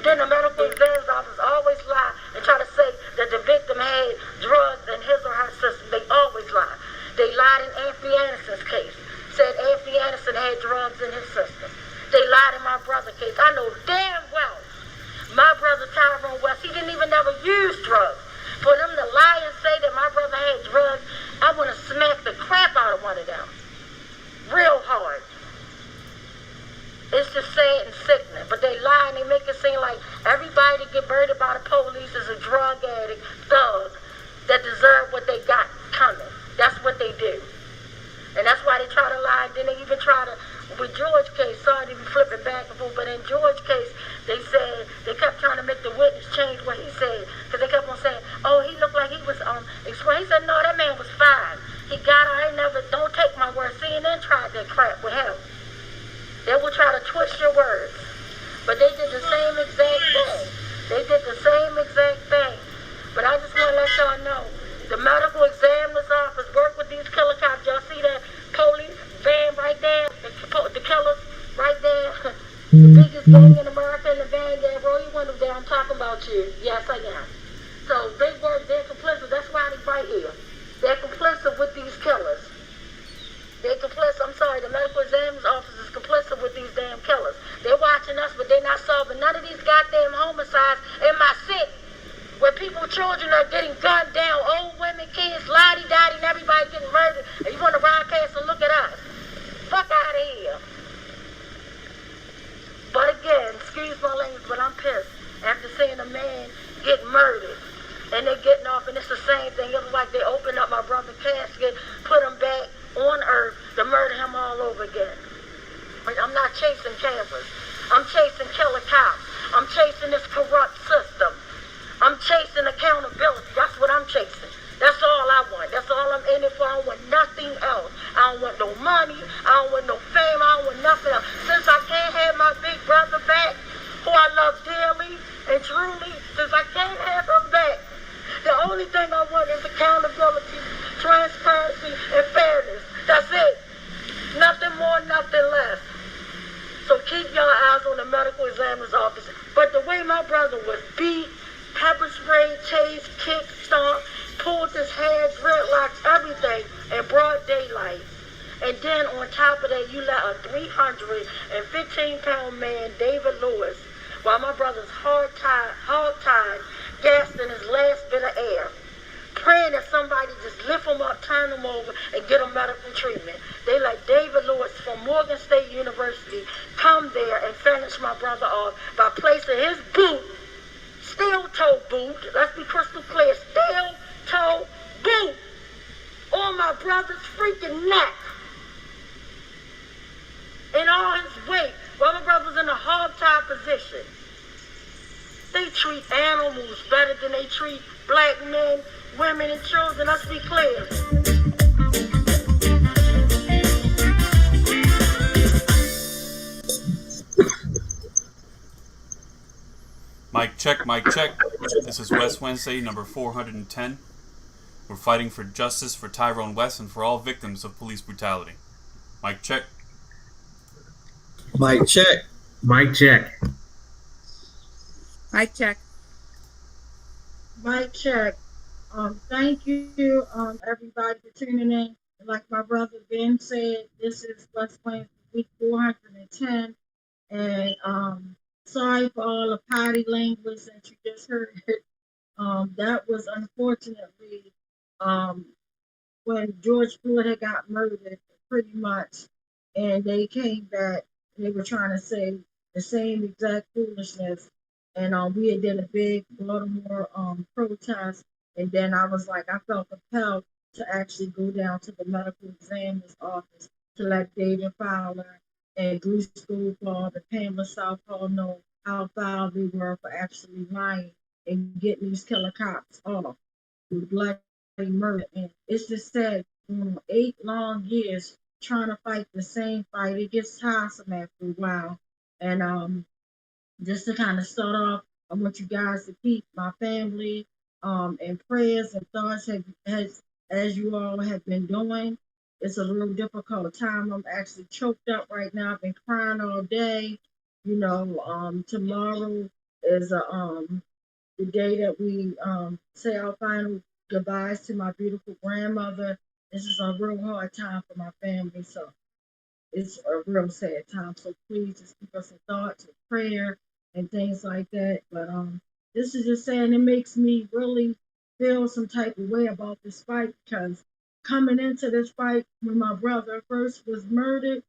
And then the medical examiner's office always lie and try to say that the victim had drugs in his or her system. They always lie. They lied in Anthony Anderson's case. Said Anthony Anderson had drugs in his system. They lied in my brother's case. I know damn well my brother Tyrone West, he didn't even never use drugs. For them to lie and say that my brother had drugs, I want to smack the crap out of one of them. Real hard. It's just sad and sickening. But they lie and they make it seem like everybody that get murdered by the police is a drug addict, thug, that deserve what they got coming. That's what they do. And that's why they try to lie. And then they even try to, with George case, sorry to be flipping back and forth, but in George case, they said, they kept trying to make the witness change what he said. Because they kept on saying, oh, he looked like he was, explain. He said, no, that man was fine. He got her, I ain't never, don't take my word. CNN tried that crap with him. They will try to twist your words. But they did the same exact thing. They did the same exact thing. But I just want to let y'all know, the medical examiner's office work with these killer cops. Y'all see that police van right there? The killers right there? The biggest gang in America in the van there. Bro, you wonder there, I'm talking about you. Yes, I am. So they work, they're complicit. That's why they right here. They're complicit with these killers. They're complicit. I'm sorry, the medical examiner's office is complicit with these damn killers. They're watching us, but they're not solving none of these goddamn homicides in my city. Where people, children are getting gunned down, old women, kids, lottie-dottie, and everybody getting murdered, and you want to ride past and look at us. Fuck out of here. But again, excuse my language, but I'm pissed after seeing a man get murdered. And they're getting off, and it's the same thing. It was like they opened up my brother's casket, put him back on earth to murder him all over again. But I'm not chasing campers. I'm chasing killer cops. I'm chasing this corrupt system. I'm chasing accountability. That's what I'm chasing. That's all I want. That's all I'm in it for. I don't want nothing else. I don't want no money. I don't want no fame. I don't want nothing else. Since I can't have my big brother back, who I love dearly and truly, since I can't have him back, the only thing I want is accountability, transparency, and fairness. That's it. Nothing more, nothing less. So keep your eyes on the medical examiner's office. But the way my brother was beat, pepper spray, chased, kicked, stomped, pulled his hair, dreadlocks, everything in broad daylight. And then on top of that, you let a 315-pound man, David Lewis, while my brother's hog-tied, gasped in his last bit of air, praying that somebody just lift him up, turn him over, and get him medical treatment. They let David Lewis from Morgan State University come there and finish my brother off by placing his boot, steel-toe boot, let's be crystal clear, steel-toe boot on my brother's freaking neck. In all his weight, while my brother's in a hog-tied position. They treat animals better than they treat black men, women, and children. Let's be clear. Mic check, mic check. This is West Wednesday, number 410. We're fighting for justice for Tyrone West and for all victims of police brutality. Mic check. Mic check. Mic check. Mic check. Mic check. Thank you, everybody, for tuning in. Like my brother Ben said, this is West Wednesday, week 410. And sorry for all the potty language that you just heard. That was unfortunately when George Floyd had got murdered, pretty much, and they came back. They were trying to say the same exact foolishness, and we had did a big Baltimore protest, and then I was like, I felt compelled to actually go down to the medical examiner's office to let David Fowler and Bruce Goldfarb and Pamela Southall know how foul they were for actually lying and getting these killer cops off with bloody murder. And it's just said, 8 long years trying to fight the same fight, it gets tiresome after a while. And just to kind of start off, I want you guys to keep my family in prayers and thoughts as you all have been doing. It's a real difficult time. I'm actually choked up right now. I've been crying all day. Tomorrow is the day that we say our final goodbyes to my beautiful grandmother. This is a real hard time for my family, so it's a real sad time. So please just keep us in thoughts and prayer and things like that. But this is just saying it makes me really feel some type of way about this fight because coming into this fight when my brother first was murdered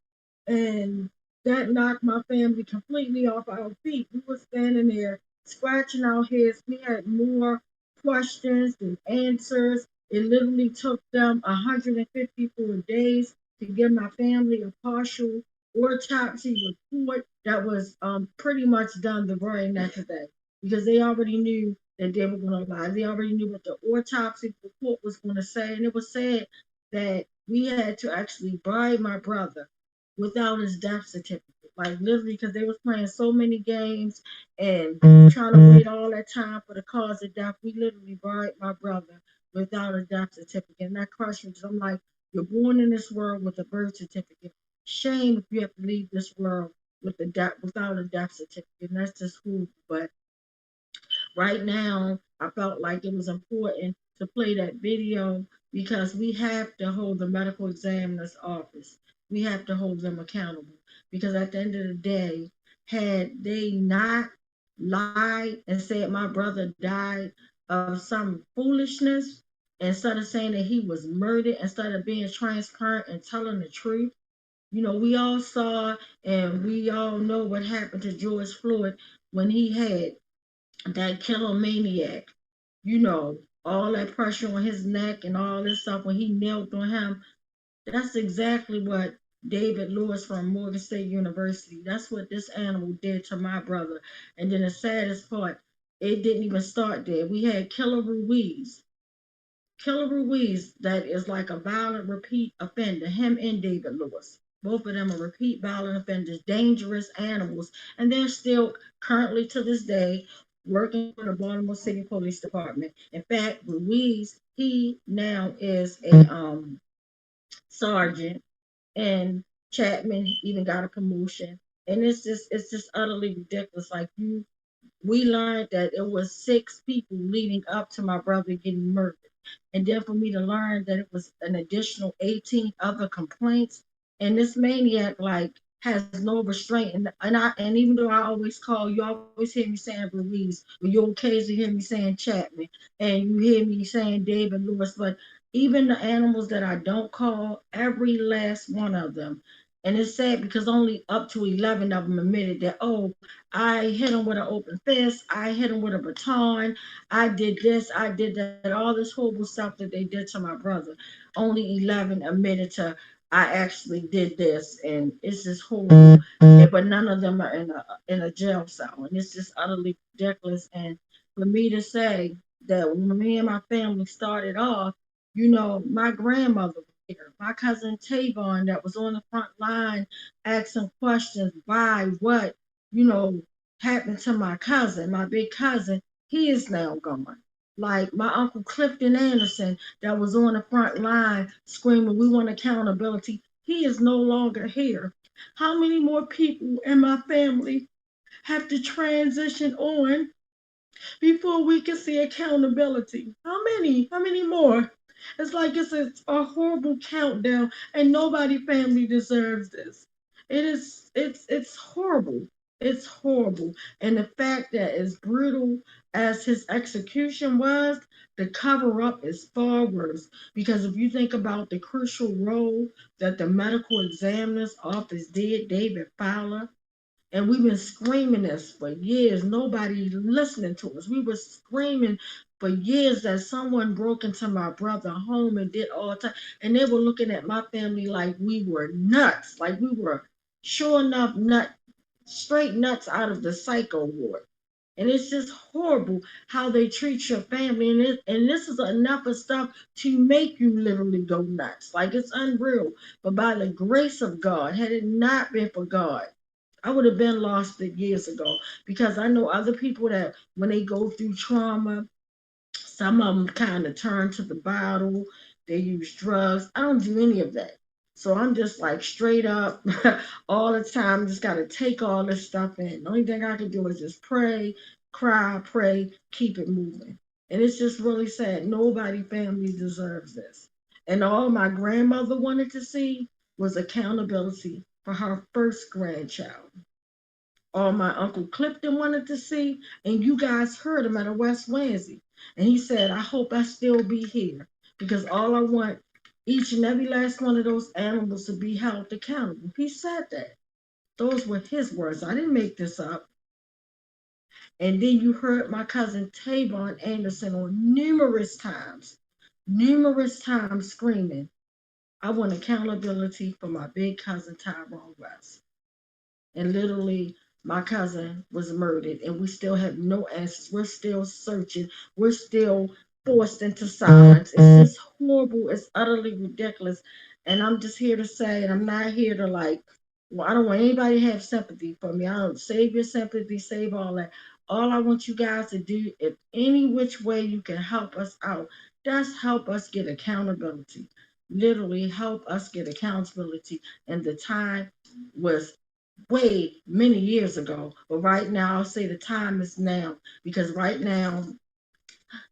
and that knocked my family completely off our feet. We were standing there scratching our heads. We had more questions than answers. It literally took them 154 days to give my family a partial autopsy report that was pretty much done the very next day because they already knew that they were going to lie. They already knew what the autopsy report was going to say, and it was said that we had to actually bribe my brother without his death certificate. Like literally, because they was playing so many games and trying to wait all that time for the cause of death. We literally buried my brother without a death certificate. And that crushed me because I'm like, you're born in this world with a birth certificate. Shame if you have to leave this world with a without a death certificate. And that's just who. But right now, I felt like it was important to play that video because we have to hold the medical examiner's office. We have to hold them accountable because at the end of the day, had they not lied and said my brother died of some foolishness, instead of saying that he was murdered, instead of being transparent and telling the truth, we all saw and we all know what happened to George Floyd when he had that killer maniac, all that pressure on his neck and all this stuff when he knelt on him. That's exactly what David Lewis from Morgan State University, that's what this animal did to my brother. And then the saddest part, it didn't even start there. We had Killer Ruiz. Killer Ruiz, that is like a violent repeat offender, him and David Lewis. Both of them are repeat violent offenders, dangerous animals, and they're still currently to this day working for the Baltimore City Police Department. In fact, Ruiz, he now is a sergeant, and Chapman even got a promotion. And it's just utterly ridiculous. Like we learned that it was 6 people leading up to my brother getting murdered. And then for me to learn that it was an additional 18 other complaints, and this maniac like has no restraint. And even though I always call, you always hear me saying Ruiz, but you occasionally hear me saying Chapman, and you hear me saying David Lewis, but even the animals that I don't call, every last one of them. And it's sad because only up to 11 of them admitted that, oh, I hit him with an open fist, I hit him with a baton, I did this, I did that, all this horrible stuff that they did to my brother. Only 11 admitted to, I actually did this, and it's just horrible. But none of them are in a jail cell, and it's just utterly ridiculous. And for me to say that when me and my family started off, my grandmother was here, my cousin Tavon that was on the front line asking questions, why, what, you know, happened to my cousin, my big cousin, he is now gone. Like my uncle Clifton Anderson, that was on the front line screaming, we want accountability. He is no longer here. How many more people in my family have to transition on before we can see accountability? How many? How many more? It's like it's a horrible countdown, and nobody family deserves this. It's horrible. It's horrible. And the fact that as brutal as his execution was, the cover up is far worse. Because if you think about the crucial role that the medical examiner's office did, David Fowler, and we've been screaming this for years. Nobody listening to us. We were screaming for years that someone broke into my brother's home and did all time. And they were looking at my family like we were nuts. Like we were sure enough straight nuts out of the psycho ward. And it's just horrible how they treat your family. And this is enough of stuff to make you literally go nuts. Like it's unreal. But by the grace of God, had it not been for God, I would have been lost it years ago because I know other people that when they go through trauma, some of them kind of turn to the bottle, they use drugs. I don't do any of that. So I'm just like straight up all the time, just got to take all this stuff in. The only thing I can do is just pray cry, pray, keep it moving. And it's just really sad. Nobody family deserves this. And all my grandmother wanted to see was accountability for her first grandchild. All my Uncle Clifton wanted to see, and you guys heard him at a West Wednesday. And he said, I hope I still be here because all I want each and every last one of those animals to be held accountable. He said that. Those were his words. I didn't make this up. And then you heard my cousin Tavon Anderson on numerous times screaming, I want accountability for my big cousin Tyrone West. And literally, my cousin was murdered, and we still have no answers. We're still searching. We're still forced into silence. It's just horrible. It's utterly ridiculous. And I'm just here to say, and I'm not here to like, well, I don't want anybody to have sympathy for me. I don't save your sympathy, save all that. All I want you guys to do, if any which way you can help us out, just help us get accountability. Literally help us get accountability. And the time was way many years ago, but right now I'll say the time is now because right now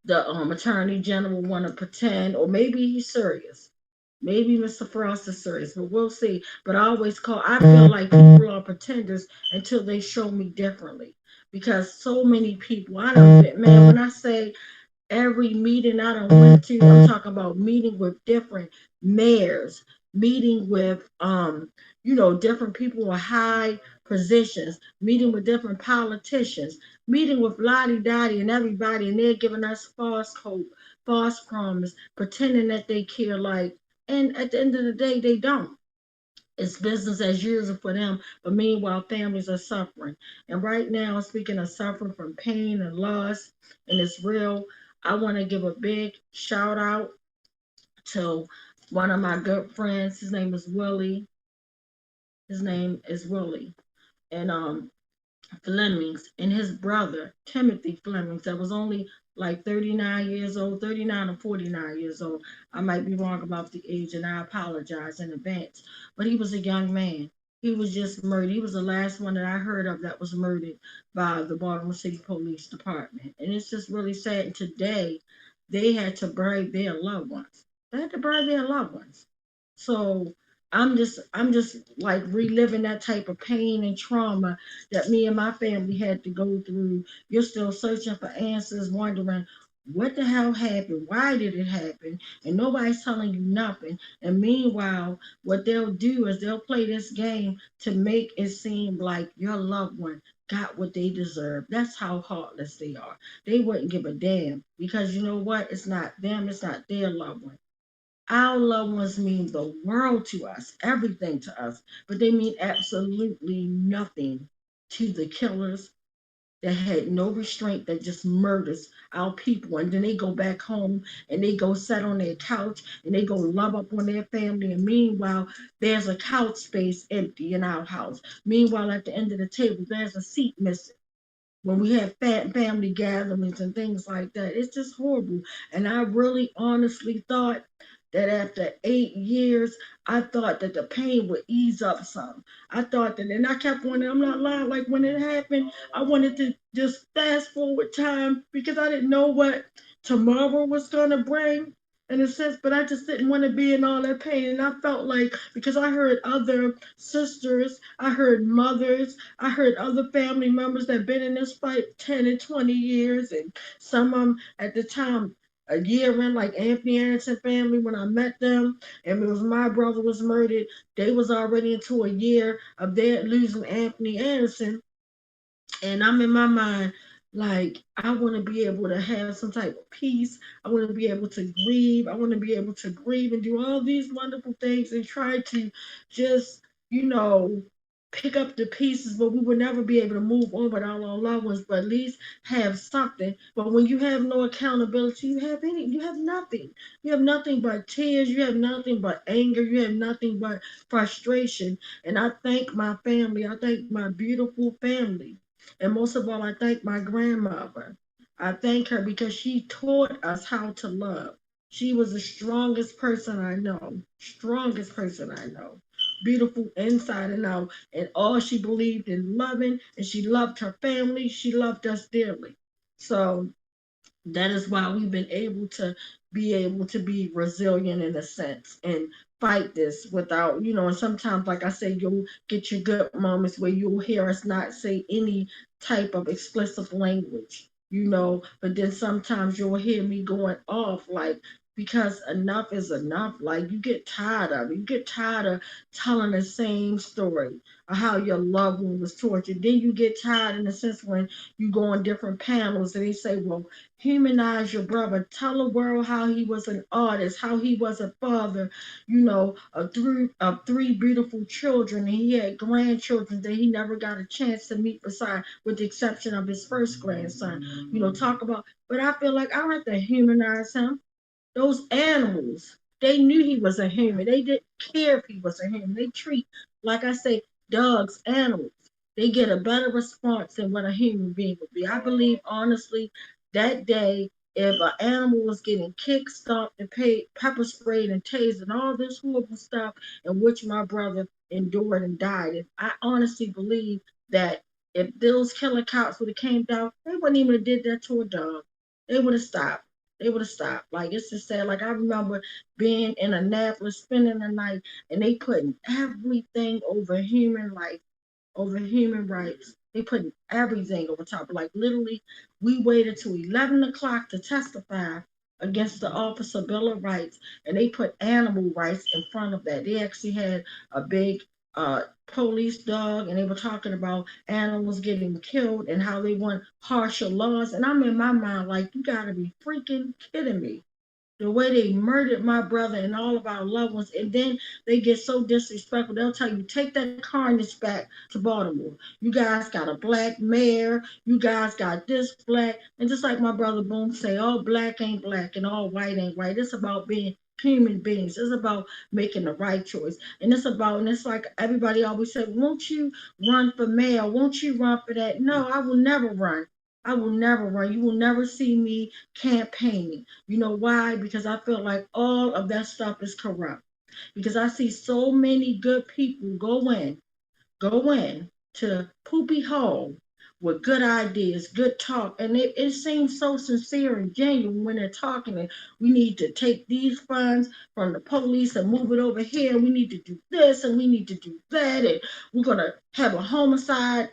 the attorney general want to pretend, or maybe he's serious. Maybe Mr. Frost is serious, but we'll see. But I feel like people are pretenders until they show me differently. Because so many people, I don't, man, when I say every meeting I done went to, I'm talking about meeting with different mayors, meeting with different people with high positions, meeting with different politicians, meeting with Lottie Dottie and everybody, and they're giving us false hope, false promise, pretending that they care and at the end of the day they don't. It's business as usual for them, but meanwhile, families are suffering. And right now, speaking of suffering from pain and loss, and it's real, I want to give a big shout out to one of my good friends. His name is Willie. His name is Willie. And Flemings and his brother, Timothy Flemings, that was only like 39 years old, 39 or 49 years old. I might be wrong about the age, and I apologize in advance. But he was a young man. He was just murdered. He was the last one that I heard of that was murdered by the Baltimore City Police Department. And it's just really sad. And today, they had to bury their loved ones. They had to bury their loved ones. So I'm just like reliving that type of pain and trauma that me and my family had to go through. You're still searching for answers, wondering what the hell happened, why did it happen, and nobody's telling you nothing. And meanwhile, what they'll do is they'll play this game to make it seem like your loved one got what they deserve. That's how heartless they are. They wouldn't give a damn because you know what? It's not them, it's not their loved one. Our loved ones mean the world to us, everything to us, but they mean absolutely nothing to the killers that had no restraint, that just murders our people. And then they go back home and they go sit on their couch and they go love up on their family. And meanwhile, there's a couch space empty in our house. Meanwhile, at the end of the table, there's a seat missing when we have family gatherings and things like that. It's just horrible. And I really honestly thought that after 8 years, I thought that the pain would ease up some. I thought that, and I kept wanting, I'm not lying, like when it happened, I wanted to just fast forward time because I didn't know what tomorrow was going to bring in a sense, but I just didn't want to be in all that pain. And I felt like, because I heard other sisters, I heard mothers, I heard other family members that been in this fight 10 and 20 years, and some of them at the time a year in, like Anthony Anderson family, when I met them, and it was my brother was murdered, they was already into a year of their losing Anthony Anderson. And I'm in my mind, like, I want to be able to have some type of peace. I want to be able to grieve. I want to be able to grieve and do all these wonderful things and try to just, you know, pick up the pieces, but we will never be able to move on without our loved ones, but at least have something. But when you have no accountability, you have nothing. You have nothing but tears, you have nothing but anger, you have nothing but frustration. And I thank my family, I thank my beautiful family. And most of all, I thank my grandmother. I thank her because she taught us how to love. She was the strongest person I know. Strongest person I know. beautiful inside and out. And all she believed in loving, and she loved her family. She loved us dearly. So that is why we've been able to be resilient in a sense and fight this without, and sometimes, like I say, you'll get your good moments where you'll hear us not say any type of explicit language, but then sometimes you'll hear me going off, like, because enough is enough. Like, you get tired of it. You get tired of telling the same story of how your loved one was tortured. Then you get tired in the sense when you go on different panels and they say, well, humanize your brother. Tell the world how he was an artist, how he was a father, of three beautiful children, and he had grandchildren that he never got a chance to meet beside, with the exception of his first grandson. Talk about, but I feel like I don't have to humanize him. Those animals, they knew he was a human. They didn't care if he was a human. They treat, like I say, dogs, animals. They get a better response than what a human being would be. I believe, honestly, that day, if an animal was getting kicked, stomped, and pepper sprayed and tased and all this horrible stuff in which my brother endured and died, if I honestly believe that if those killer cops would have came down, they wouldn't even have did that to a dog. They would have stopped. They would have stopped. Like, it's just sad. Like, I remember being in Annapolis, spending the night, and they putting everything over human life, over human rights. They putting everything over top. Like, literally, we waited till 11 o'clock to testify against the Officer Bill of Rights, and they put animal rights in front of that. They actually had a big police dog, and they were talking about animals getting killed and how they want harsher laws. And I'm in my mind like, you gotta be freaking kidding me. The way they murdered my brother and all of our loved ones, and then they get so disrespectful. They'll tell you, take that carnage back to Baltimore. You guys got a black mayor. You guys got this black. And just like my brother Boom say, all black ain't black and all white ain't white. It's about being human beings. It's about making the right choice. And it's like everybody always said, won't you run for mayor? Won't you run for that? No, I will never run. I will never run. You will never see me campaigning. You know why? Because I feel like all of that stuff is corrupt. Because I see so many good people go in to Poopy Hall with good ideas, good talk, and it seems so sincere and genuine when they're talking. And we need to take these funds from the police and move it over here. We need to do this and we need to do that, and we're gonna have a homicide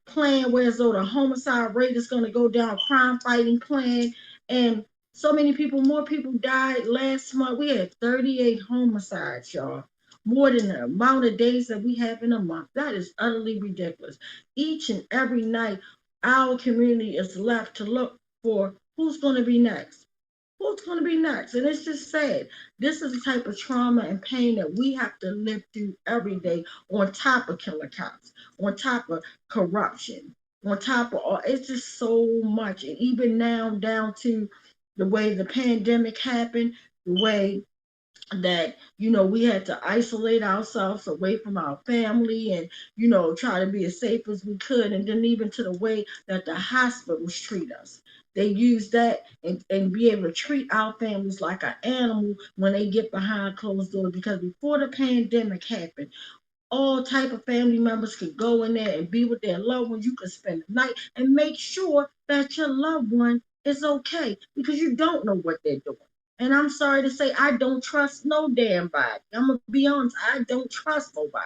plan where as though the homicide rate is gonna go down, crime fighting plan, and so many people, more people died last month. We had 38 homicides, y'all, more than the amount of days that we have in a month. That is utterly ridiculous. Each and every night, our community is left to look for who's going to be next. Who's going to be next? And it's just sad. This is the type of trauma and pain that we have to live through every day, on top of killer cops, on top of corruption, on top of all. It's just so much. And even now, down to the way the pandemic happened, the way that we had to isolate ourselves away from our family, and try to be as safe as we could, and then even to the way that the hospitals treat us. They use that and be able to treat our families like an animal when they get behind closed doors, because before the pandemic happened, all type of family members could go in there and be with their loved ones. You could spend the night and make sure that your loved one is okay, because you don't know what they're doing. And I'm sorry to say, I don't trust no damn body. I'm gonna be honest, I don't trust nobody,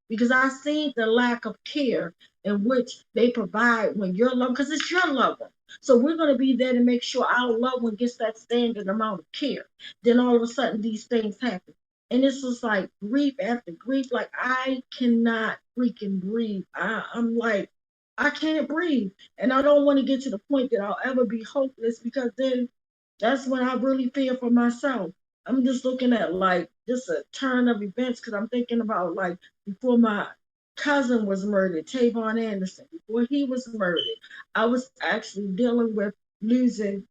because I seen the lack of care in which they provide when your loved, because it's your loved one. So we're gonna be there to make sure our loved one gets that standard amount of care. Then all of a sudden these things happen. And it's just like grief after grief. Like, I cannot freaking breathe. I'm like, I can't breathe. And I don't want to get to the point that I'll ever be hopeless, because then that's when I really fear for myself. I'm just looking at like just a turn of events, because I'm thinking about like before my cousin was murdered, Tavon Anderson, before he was murdered, I was actually dealing with losing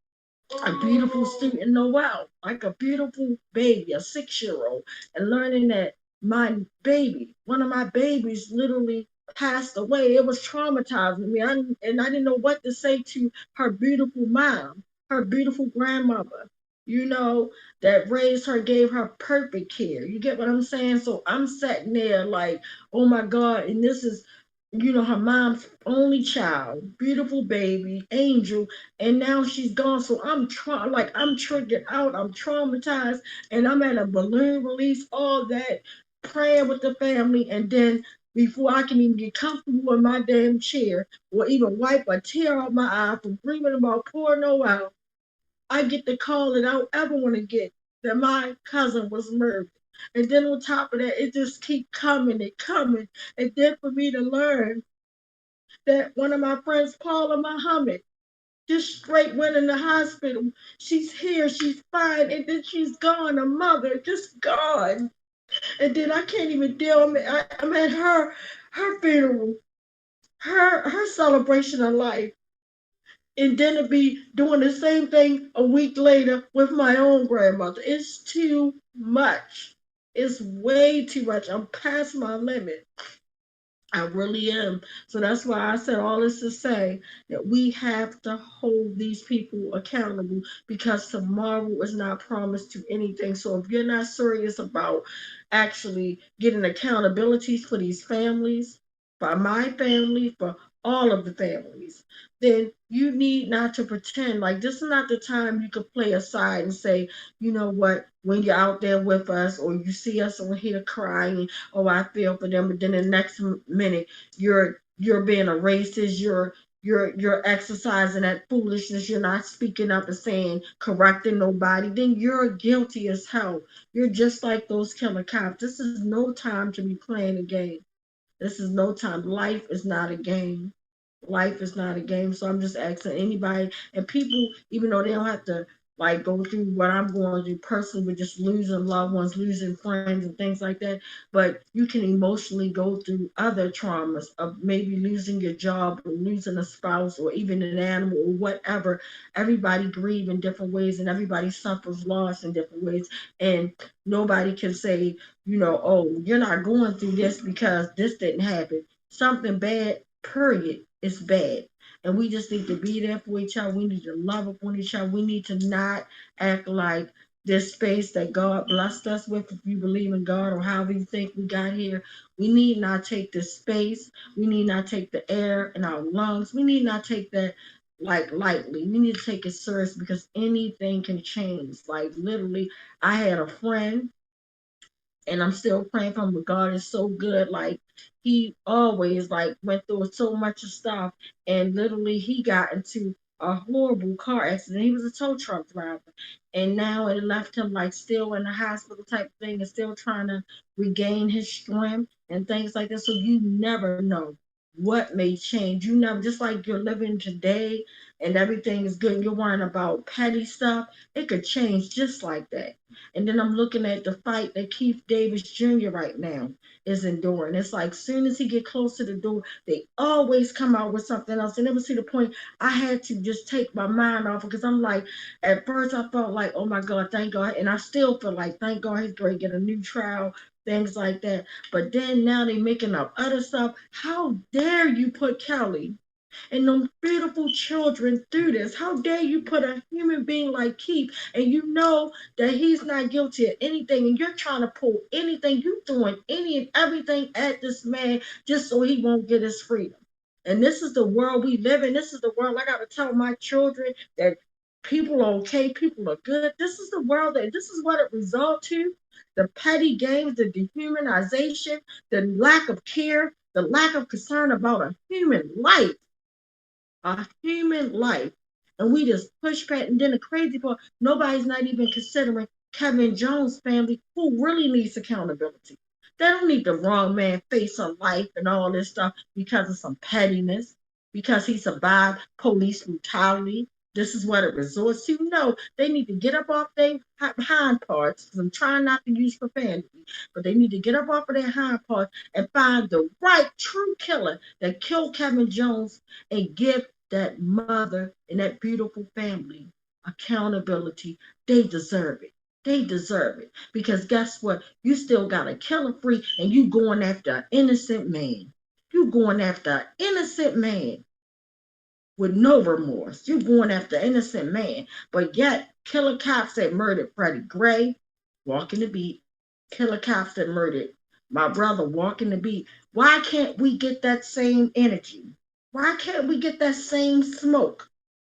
a beautiful student Noel, like a beautiful baby, a 6-year-old, and learning that my baby, one of my babies, literally passed away. It was traumatizing me, and I didn't know what to say to her beautiful mom, her beautiful grandmother. that raised her, gave her perfect care. You get what I'm saying? So I'm sitting there like, oh my God, and this is, her mom's only child, beautiful baby, angel, and now she's gone. So I'm triggered out, I'm traumatized, and I'm at a balloon release, all that, praying with the family, and then before I can even get comfortable in my damn chair or even wipe a tear off my eye from dreaming about porno out, I get the call that I don't ever want to get, that my cousin was murdered. And then on top of that, it just keep coming and coming. And then for me to learn that one of my friends, Paula Muhammad, just straight went in the hospital. She's here, she's fine, and then she's gone. A mother just gone. And then I can't even deal. I'm at her funeral, her celebration of life, and then to be doing the same thing a week later with my own grandmother. It's too much. It's way too much. I'm past my limit. I really am. So that's why I said all this to say that we have to hold these people accountable, because tomorrow is not promised to anything. So if you're not serious about actually getting accountabilities for these families, for my family, for all of the families, then you need not to pretend like this is not the time you could play aside and say, you know what, when you're out there with us or you see us on here crying, oh, I feel for them, but then the next minute you're being a racist, you're exercising that foolishness, you're not speaking up and saying, correcting nobody, then you're guilty as hell. You're just like those killer cops. This is no time to be playing a game. This is no time. Life is not a game. Life is not a game. So I'm just asking anybody and people, even though they don't have to like go through what I'm going through personally with just losing loved ones, losing friends and things like that, but you can emotionally go through other traumas of maybe losing your job or losing a spouse or even an animal or whatever. Everybody grieve in different ways and everybody suffers loss in different ways. And nobody can say, oh, you're not going through this because this didn't happen. Something bad, period, is bad. And we just need to be there for each other. We need to love upon each other. We need to not act like this space that God blessed us with, if you believe in God or however you think we got here, we need not take this space. We need not take the air in our lungs. We need not take that like lightly. We need to take it serious because anything can change. Like literally, I had a friend and I'm still praying for him. But God is so good. Like he always like went through so much of stuff, and literally he got into a horrible car accident. He was a tow truck driver, and now it left him like still in the hospital type thing, and still trying to regain his strength and things like that. So you never know what may change. You never, just like you're living today and everything is good and you're worrying about petty stuff, it could change just like that. And then I'm looking at the fight that Keith Davis Jr. right now is enduring. It's like soon as he get close to the door, they always come out with something else. I never see the point. I had to just take my mind off because I'm like, at first I felt like, oh my God, thank God. And I still feel like, thank God he's going to get a new trial, things like that. But then now they making up other stuff. How dare you put Kelly and those beautiful children through this? How dare you put a human being like Keith and you know that he's not guilty of anything and you're trying to pull anything, you throwing any and everything at this man just so he won't get his freedom. And this is the world we live in. This is the world I got to tell my children that people are okay, people are good. This is the world that this is what it results to. The petty games, the dehumanization, the lack of care, the lack of concern about a human life, a human life. And we just push past. And then the crazy part, nobody's not even considering Kevin Jones' family, who really needs accountability. They don't need the wrong man face on life and all this stuff because of some pettiness, because he survived police brutality. This is what it resorts to. No, they need to get up off their hind parts. Because I'm trying not to use profanity, but they need to get up off of their hind parts and find the right, true killer that killed Kevin Jones and give that mother and that beautiful family accountability. They deserve it. They deserve it. Because guess what? You still got a killer free and you going after an innocent man. You going after an innocent man. with no remorse. You're going after innocent man, but yet killer cops that murdered Freddie Gray, walking the beat, killer cops that murdered my brother walking the beat. Why can't we get that same energy? Why can't we get that same smoke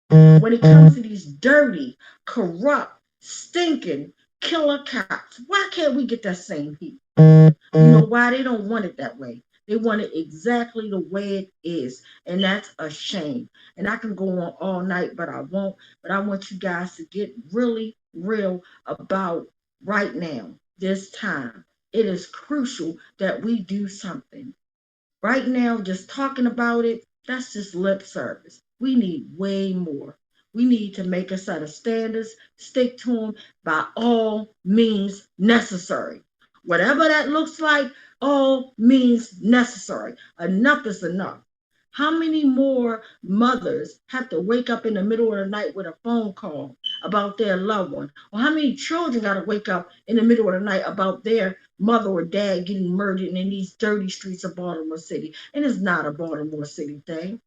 when it comes to these dirty, corrupt, stinking killer cops? Why can't we get that same heat? You know why? They don't want it that way. They want it exactly the way it is. And that's a shame. And I can go on all night, but I won't. But I want you guys to get really real about right now, this time. It is crucial that we do something. Right now, just talking about it, that's just lip service. We need way more. We need to make a set of standards, stick to them by all means necessary. Whatever that looks like, all means necessary. Enough is enough. How many more mothers have to wake up in the middle of the night with a phone call about their loved one? Or how many children got to wake up in the middle of the night about their mother or dad getting murdered in these dirty streets of Baltimore City? And it's not a Baltimore City thing.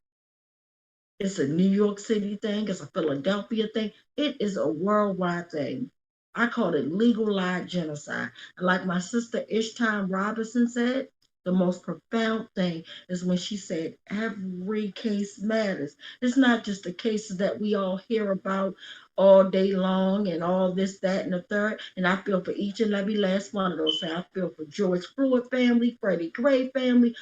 It's a New York City thing. It's a Philadelphia thing. It is a worldwide thing. I call it legalized genocide. And like my sister Ishtan Robinson said, the most profound thing is when she said every case matters. It's not just the cases that we all hear about all day long and all this, that, and the third. And I feel for each and every last one of those. I feel for George Floyd family, Freddie Gray family,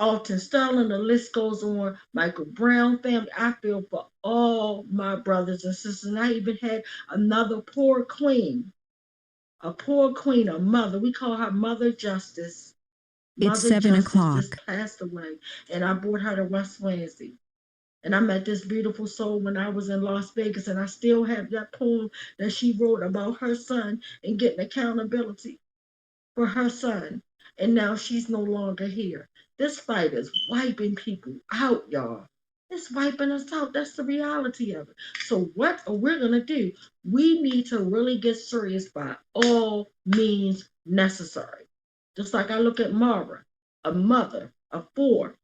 Alton Sterling, the list goes on, Michael Brown family. I feel for all my brothers and sisters. And I even had another poor queen, a mother. We call her Mother Justice. It's Mother 7 Justice o'clock. just passed away. And I brought her to West Wednesday. And I met this beautiful soul when I was in Las Vegas. And I still have that poem that she wrote about her son and getting accountability for her son. And now she's no longer here. This fight is wiping people out, y'all. It's wiping us out. That's the reality of it. So what are we going to do? We need to really get serious by all means necessary. Just like I look at Mara, a mother of four.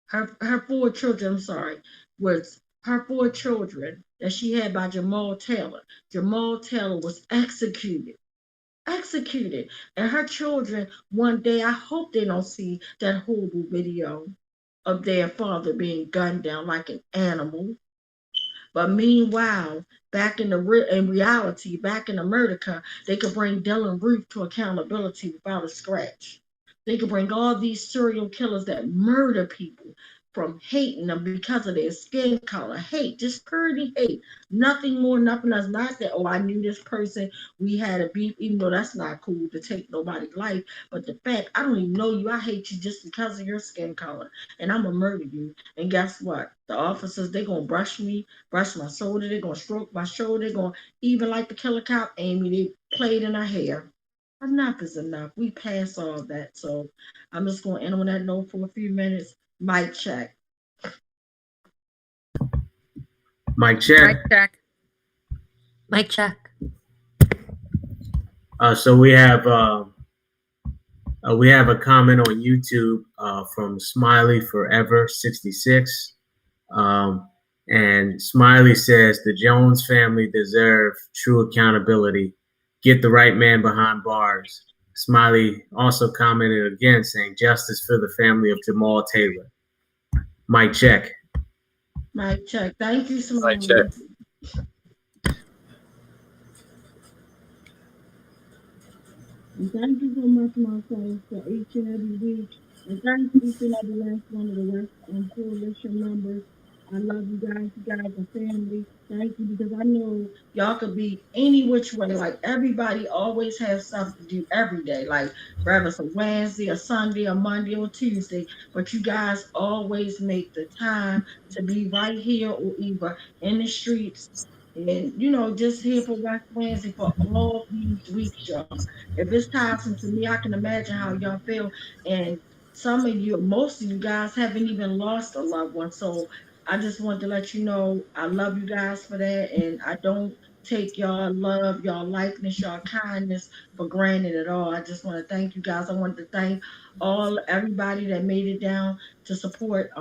Her 4 children, was her 4 children that she had by Jamal Taylor. Jamal Taylor was executed. And her children, one day, I hope they don't see that horrible video of their father being gunned down like an animal. But meanwhile, back in reality, back in America, they could bring Dylan Roof to accountability without a scratch. They could bring all these serial killers that murder people from hating them because of their skin color. Hate, just purity hate. Nothing more, nothing less. Not that, oh, I knew this person, we had a beef, even though that's not cool to take nobody's life. But the fact, I don't even know you, I hate you just because of your skin color. And I'm going to murder you. And guess what? The officers, they're going to brush my shoulder, they're going to stroke my shoulder, they're going to, even like the killer cop, Amy, they played in her hair. Enough is enough. We passed all that. So I'm just going to end on that note for a few minutes. Mic check. Mic check. Mic check. Mic check. So we have a comment on YouTube from Smiley Forever 66, and Smiley says the Jones family deserve true accountability. Get the right man behind bars. Smiley also commented again saying justice for the family of Jamal Taylor. Mic check. Mic check. Thank you, Smiley. Mic check. And thank you so much, my friends, for each and every week. And thank you each and every last one of the West Coalition members. I love you guys. You guys are family. Thank you, because I know y'all could be any which way. Like, everybody always has stuff to do every day. Like, whether it's a Wednesday, a Sunday, a Monday, or Tuesday. But you guys always make the time to be right here or either in the streets. And, just here for West Wednesday for all these weeks, y'all. If it's tiresome to me, I can imagine how y'all feel. And some of you, most of you guys haven't even lost a loved one. So I just wanted to let you know I love you guys for that. And I don't take y'all love, y'all likeness, y'all kindness for granted at all. I just want to thank you guys. I want to thank everybody that made it down to support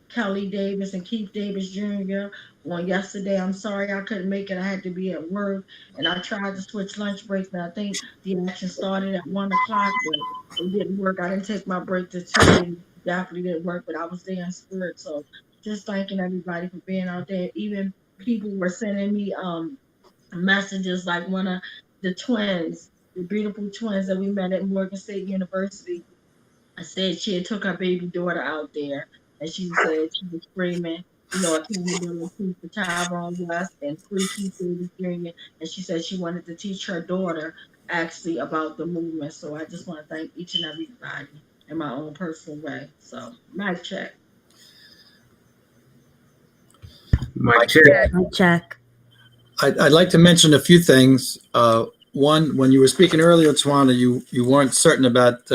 Kelly Davis and Keith Davis Jr. on yesterday. I'm sorry I couldn't make it. I had to be at work, and I tried to switch lunch breaks, and I think the action started at 1 o'clock, but it didn't work. I didn't take my break to 2, and it definitely didn't work, but I was there in spirit. So just thanking everybody for being out there. Even people were sending me messages, like one of the twins, the beautiful twins that we met at Morgan State University. I said she had took her baby daughter out there, and she said she was screaming, accountability for Tyrone West and free Keith Davis Jr. And she said she wanted to teach her daughter actually about the movement. So I just want to thank each and everybody in my own personal way. So mic check. Mic check. Mic check. I'd like to mention a few things. One, when you were speaking earlier, Tawana, you weren't certain about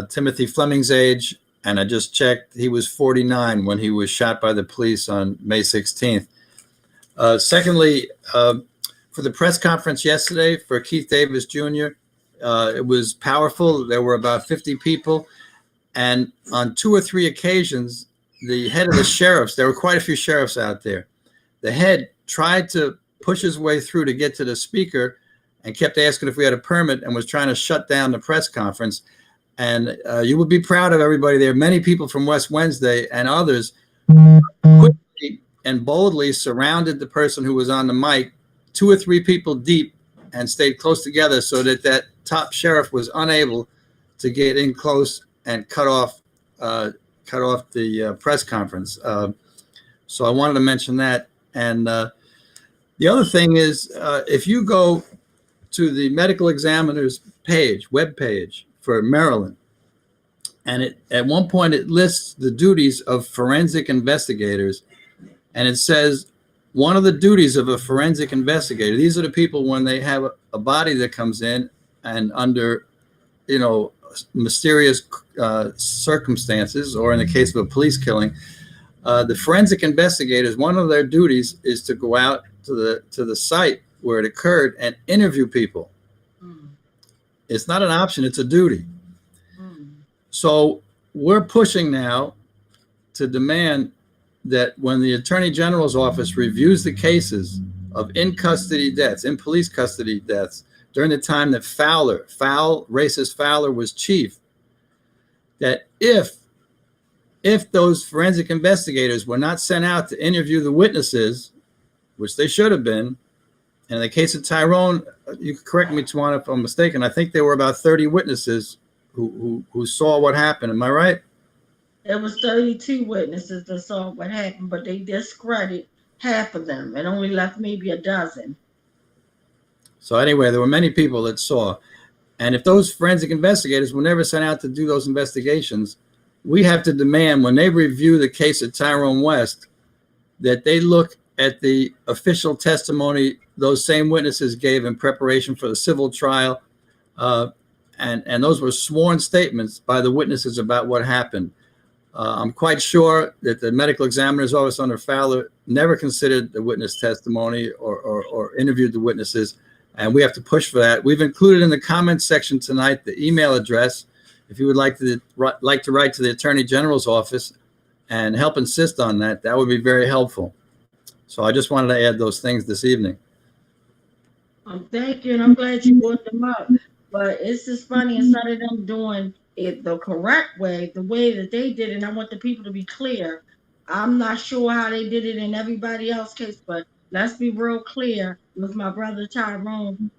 Timothy Fleming's age, and I just checked. He was 49 when he was shot by the police on May 16th. Secondly, for the press conference yesterday for Keith Davis Jr., it was powerful. There were about 50 people, and on 2 or 3 occasions, the head of the sheriffs, there were quite a few sheriffs out there, the head tried to push his way through to get to the speaker and kept asking if we had a permit and was trying to shut down the press conference. And you would be proud of everybody there. Many people from West Wednesday and others quickly and boldly surrounded the person who was on the mic, 2 or 3 people deep, and stayed close together so that that top sheriff was unable to get in close and cut off the press conference. So I wanted to mention that. And the other thing is, if you go to the medical examiner's web page for Maryland, and at one point it lists the duties of forensic investigators, and it says one of the duties of a forensic investigator, these are the people when they have a body that comes in and under, mysterious circumstances, or in the case of a police killing, the forensic investigators, one of their duties is to go out to the site where it occurred and interview people. It's not an option, it's a duty. So we're pushing now to demand that when the Attorney General's office reviews the cases of in-custody deaths, in police custody deaths, during the time that racist Fowler was chief, that if those forensic investigators were not sent out to interview the witnesses, which they should have been, and in the case of Tyrone, you can correct me, Tawana, if I'm mistaken, I think there were about 30 witnesses who saw what happened. Am I right? There was 32 witnesses that saw what happened, but they discredited half of them and only left maybe a dozen. So anyway, there were many people that saw. And if those forensic investigators were never sent out to do those investigations, we have to demand when they review the case of Tyrone West that they look at the official testimony those same witnesses gave in preparation for the civil trial. And those were sworn statements by the witnesses about what happened. I'm quite sure that the medical examiner's office under Fowler never considered the witness testimony or interviewed the witnesses, and we have to push for that. We've included in the comments section tonight the email address. If you would like to write to the Attorney General's office and help insist on that, that would be very helpful. So I just wanted to add those things this evening. Thank you, and I'm glad you brought them up. But it's just funny, instead of them doing it the correct way, the way that they did it, and I want the people to be clear. I'm not sure how they did it in everybody else's case, but let's be real clear with my brother Tyrone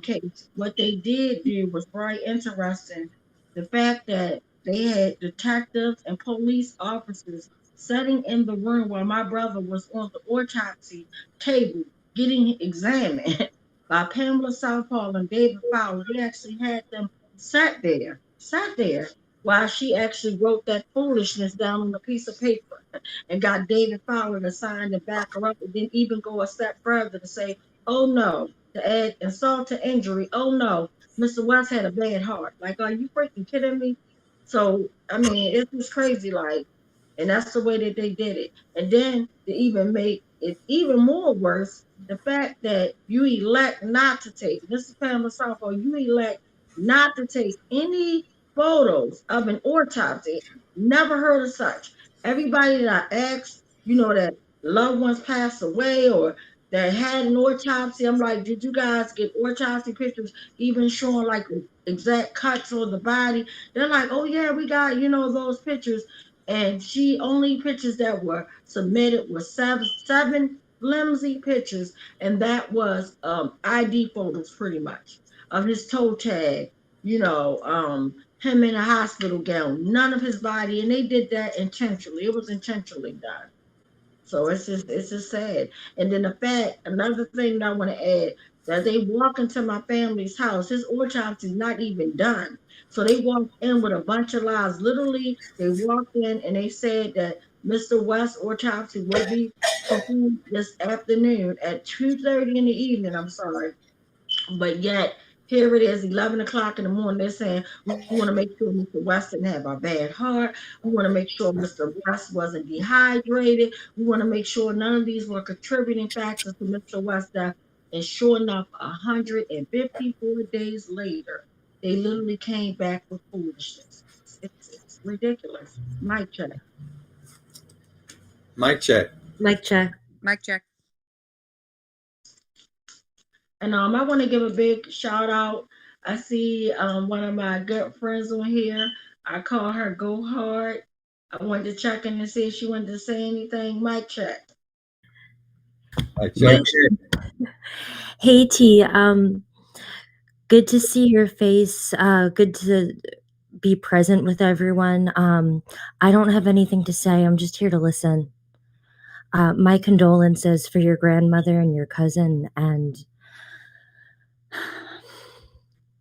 case. What they did do was very interesting. The fact that they had detectives and police officers sitting in the room while my brother was on the autopsy table getting examined by Pamela Southall and David Fowler. They actually had them sat there while she actually wrote that foolishness down on a piece of paper and got David Fowler to sign and back her up, and then even go a step further to say, oh no, to add insult to injury, oh no, Mr. West had a bad heart. Like, are you freaking kidding me? So, I mean, it's just crazy, like, and that's the way that they did it. And then to even make it's even more worse the fact that you elect not to take, this is Pamela Southall, you elect not to take any photos of an autopsy. Never heard of such. Everybody that I asked, that loved ones passed away or that had an autopsy, I'm like, did you guys get autopsy pictures even showing like exact cuts on the body? They're like, oh yeah, we got, those pictures. And she only pictures that were submitted were seven flimsy pictures, and that was ID photos pretty much of his toe tag, him in a hospital gown, none of his body, and they did that intentionally. It was intentionally done. So it's just sad. And then another thing that I want to add, that they walk into my family's house, his autopsy is not even done. So they walked in with a bunch of lies. Literally, they walked in and they said that Mr. West's autopsy will be performed this afternoon at 2:30 in the evening. I'm sorry. But yet, here it is, 11 o'clock in the morning. They're saying, we want to make sure Mr. West didn't have a bad heart. We want to make sure Mr. West wasn't dehydrated. We want to make sure none of these were contributing factors to Mr. West's death. And sure enough, 154 days later, they literally came back with foolishness. It's ridiculous. Mic check. Mic check. Mic check. Mic check. And I want to give a big shout out. I see one of my good friends on here. I call her Go Hard. I wanted to check in to see if she wanted to say anything. Mic check. Mic check. Hey T, good to see your face. Good to be present with everyone. I don't have anything to say. I'm just here to listen. My condolences for your grandmother and your cousin, and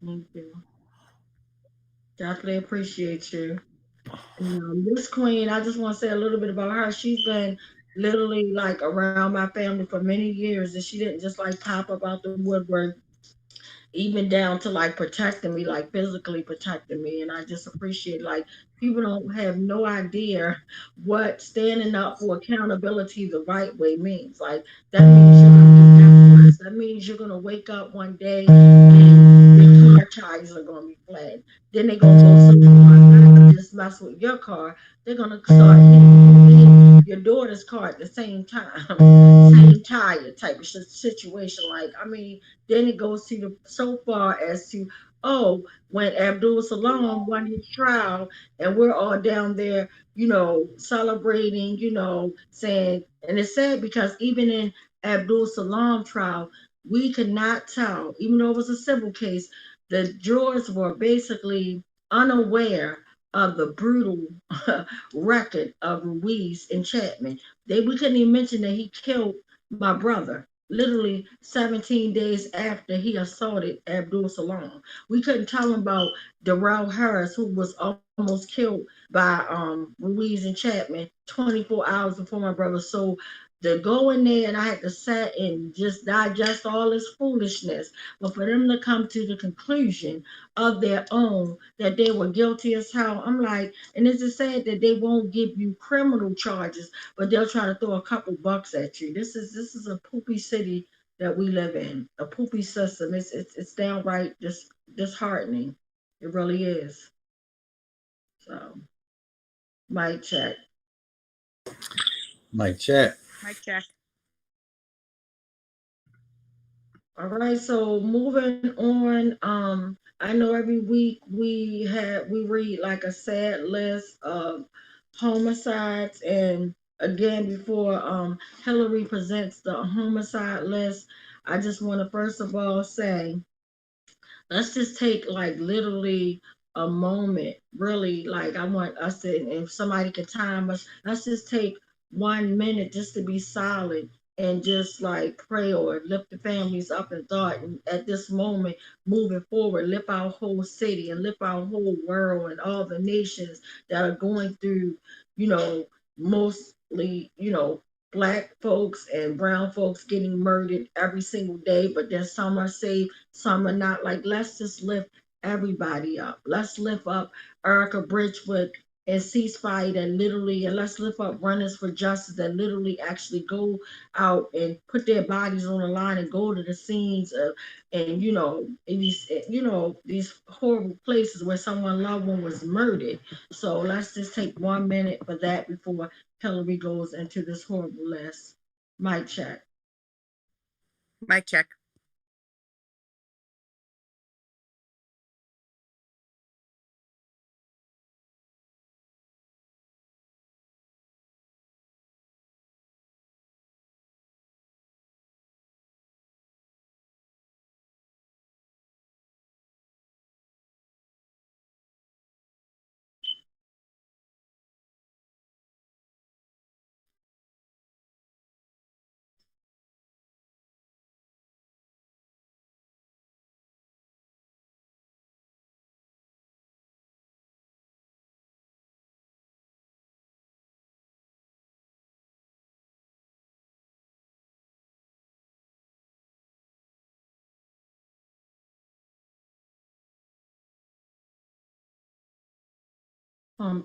Thank you. Definitely appreciate you. And, this queen, I just want to say a little bit about her. She's been literally like around my family for many years, and she didn't just like pop up out the woodwork, even down to like protecting me, like physically protecting me. And I just appreciate, like, people don't have no idea what standing up for accountability the right way means. Like, that means you're gonna be influenced. That means you're gonna wake up one day and your car tires are gonna be flat. Then they're gonna go so far, not to just mess with your car, they're gonna start hitting your daughter's car at the same time. Same tire type of situation. Like, I mean, then it goes to so far as to, when Abdul Salam won his trial, and we're all down there, celebrating, saying, and it's sad because even in Abdul Salam trial, we could not tell, even though it was a civil case, the jurors were basically unaware of the brutal record of Ruiz and Chapman. We couldn't even mention that he killed my brother literally 17 days after he assaulted Abdul Salam. We couldn't tell him about Darrell Harris, who was almost killed by Ruiz and Chapman 24 hours before my brother. So to go in there, and I had to sit and just digest all this foolishness, but for them to come to the conclusion of their own that they were guilty as hell, I'm like, and it's just sad that they won't give you criminal charges, but they'll try to throw a couple bucks at you. This is a poopy city that we live in, a poopy system. It's downright disheartening. It really is. So, mic check. Mic check. Mic check. All right, so moving on. I know every week we read like a sad list of homicides, and again, before Hillary presents the homicide list, I just want to first of all say, let's just take like literally a moment, really. Like, I want us to, if somebody can time us, let's just take 1 minute just to be silent and just like pray or lift the families up in thought. And at this moment, moving forward, lift our whole city and lift our whole world and all the nations that are going through, mostly, Black folks and brown folks getting murdered every single day, but then some are safe, some are not. Like, let's just lift everybody up. Let's lift up Erica Bridgewood and ceasefire that literally, and let's lift up runners for justice that literally actually go out and put their bodies on the line and go to the scenes of, and in these, these horrible places where someone loved one was murdered. So let's just take 1 minute for that before Hillary goes into this horrible list. Mic check. Mic check.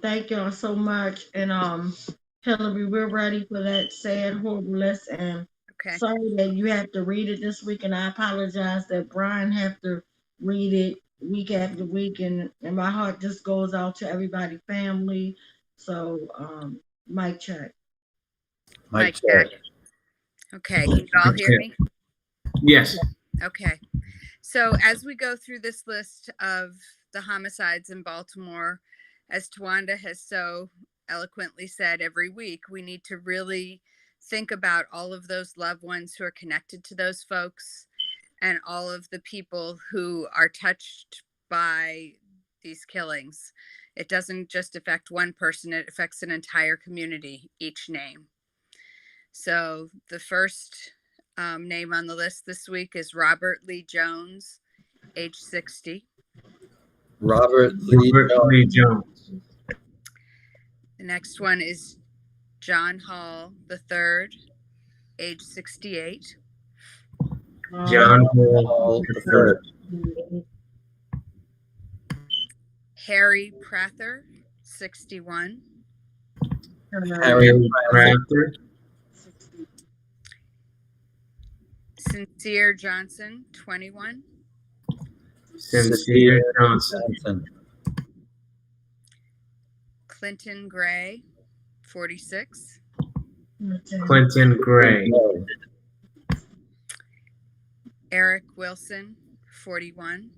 Thank y'all so much. And Hillary, we're ready for that sad, horrible list. And Okay. sorry that you have to read it this week. And I apologize that Brian have to read it week after week. And my heart just goes out to everybody, family. So mic check. Mic check. Okay. Can you all hear me? Yes. Okay. So as we go through this list of the homicides in Baltimore, as Tawanda has so eloquently said every week, we need to really think about all of those loved ones who are connected to those folks and all of the people who are touched by these killings. It doesn't just affect one person, it affects an entire community, each name. So the first name on the list this week is Robert Lee Jones, age 60. Robert Lee Jones. The next one is John Hall III, age 68. John Hall III. Harry Prather, 61. Harry Prather. Sincere Johnson, 21. Sincere Johnson. Clinton Gray, 46. Clinton Gray. Eric Wilson, 41.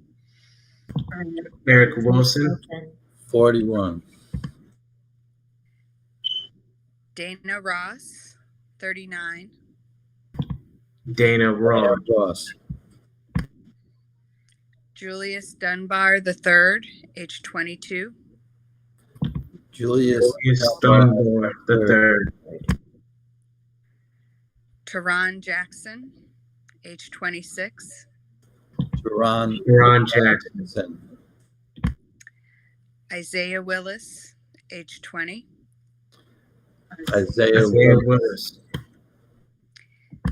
Eric Wilson. 41. Dana Ross, 39. Dana Ross. Julius Dunbar III, age 22. Julius Dunbar III. Teron Jackson, age 26. Teron Jackson. Isaiah Willis, age 20. Isaiah Willis.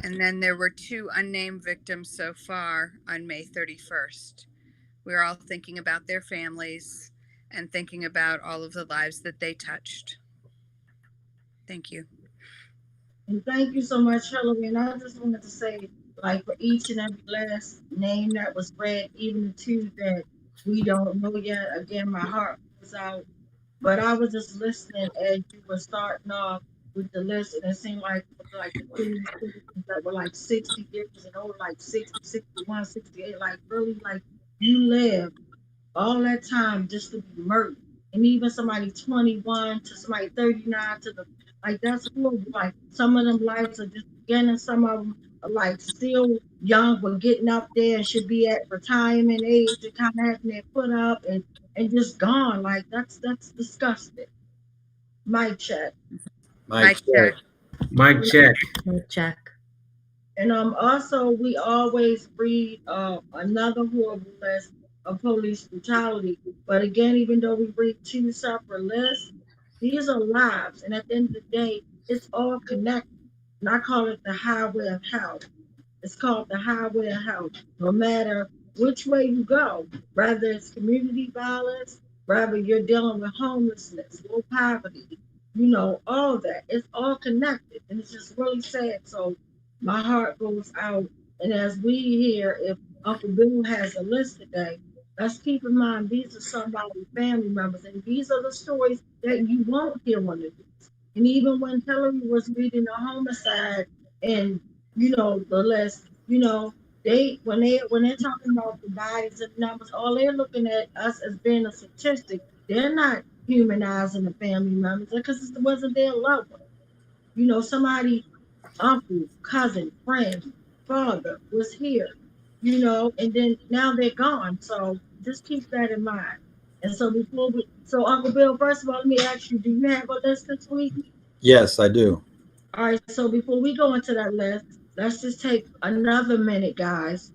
And then there were 2 unnamed victims so far on May 31st. We're all thinking about their families and thinking about all of the lives that they touched. Thank you. And thank you so much, Hillary. And I just wanted to say, like, for each and every last name that was read, even the 2 that we don't know yet, again, my heart was out. But I was just listening as you were starting off with the list, and it seemed like the 2 that were like 60 years and old, like 60, 61, 68, like really, like you lived all that time just to be murdered. And even somebody 21 to somebody 39 to the, like, that's horrible. Like, some of them lives are just beginning, some of them are like still young but getting up there and should be at retirement age and kind of having their foot up and just gone. Like, that's disgusting. Mic check. Mic check. Mic check. Mic check. And also, we always read another horrible list of police brutality. But again, even though we read 2 separate lists, these are lives. And at the end of the day, it's all connected. And I call it the highway of hell. It's called the highway of hell. No matter which way you go, whether it's community violence, whether you're dealing with homelessness, low poverty, you know, all that. It's all connected, and it's just really sad. So my heart goes out, and as we hear, if Uncle Bill has a list today, let's keep in mind these are somebody's family members, and these are the stories that you won't hear on the news. And even when Hillary was reading the homicide and you know the list, you know, when they're talking about the bodies and numbers, all they're looking at us as being a statistic. They're not humanizing the family members because it wasn't their loved one. You know, somebody, uncle, cousin, friend, father was here, you know, and then now they're gone. So just keep that in mind. And so so Uncle Bill, first of all, let me ask you, do you have a list this week? Yes, I do. All right, so before we go into that list, let's just take another minute, guys,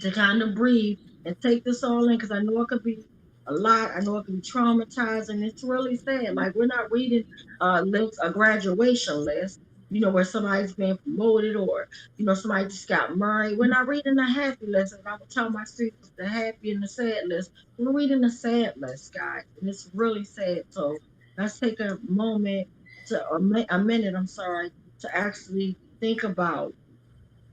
to kind of breathe and take this all in because I know it could be a lot. I know it can be traumatizing. It's really sad. Like we're not reading a graduation list, you know, where somebody's being promoted or you know somebody just got married. We're not reading a happy list. And I would tell my students the happy and the sad list. We're reading the sad list, guys, and it's really sad. So let's take a moment a minute. I'm sorry to actually think about.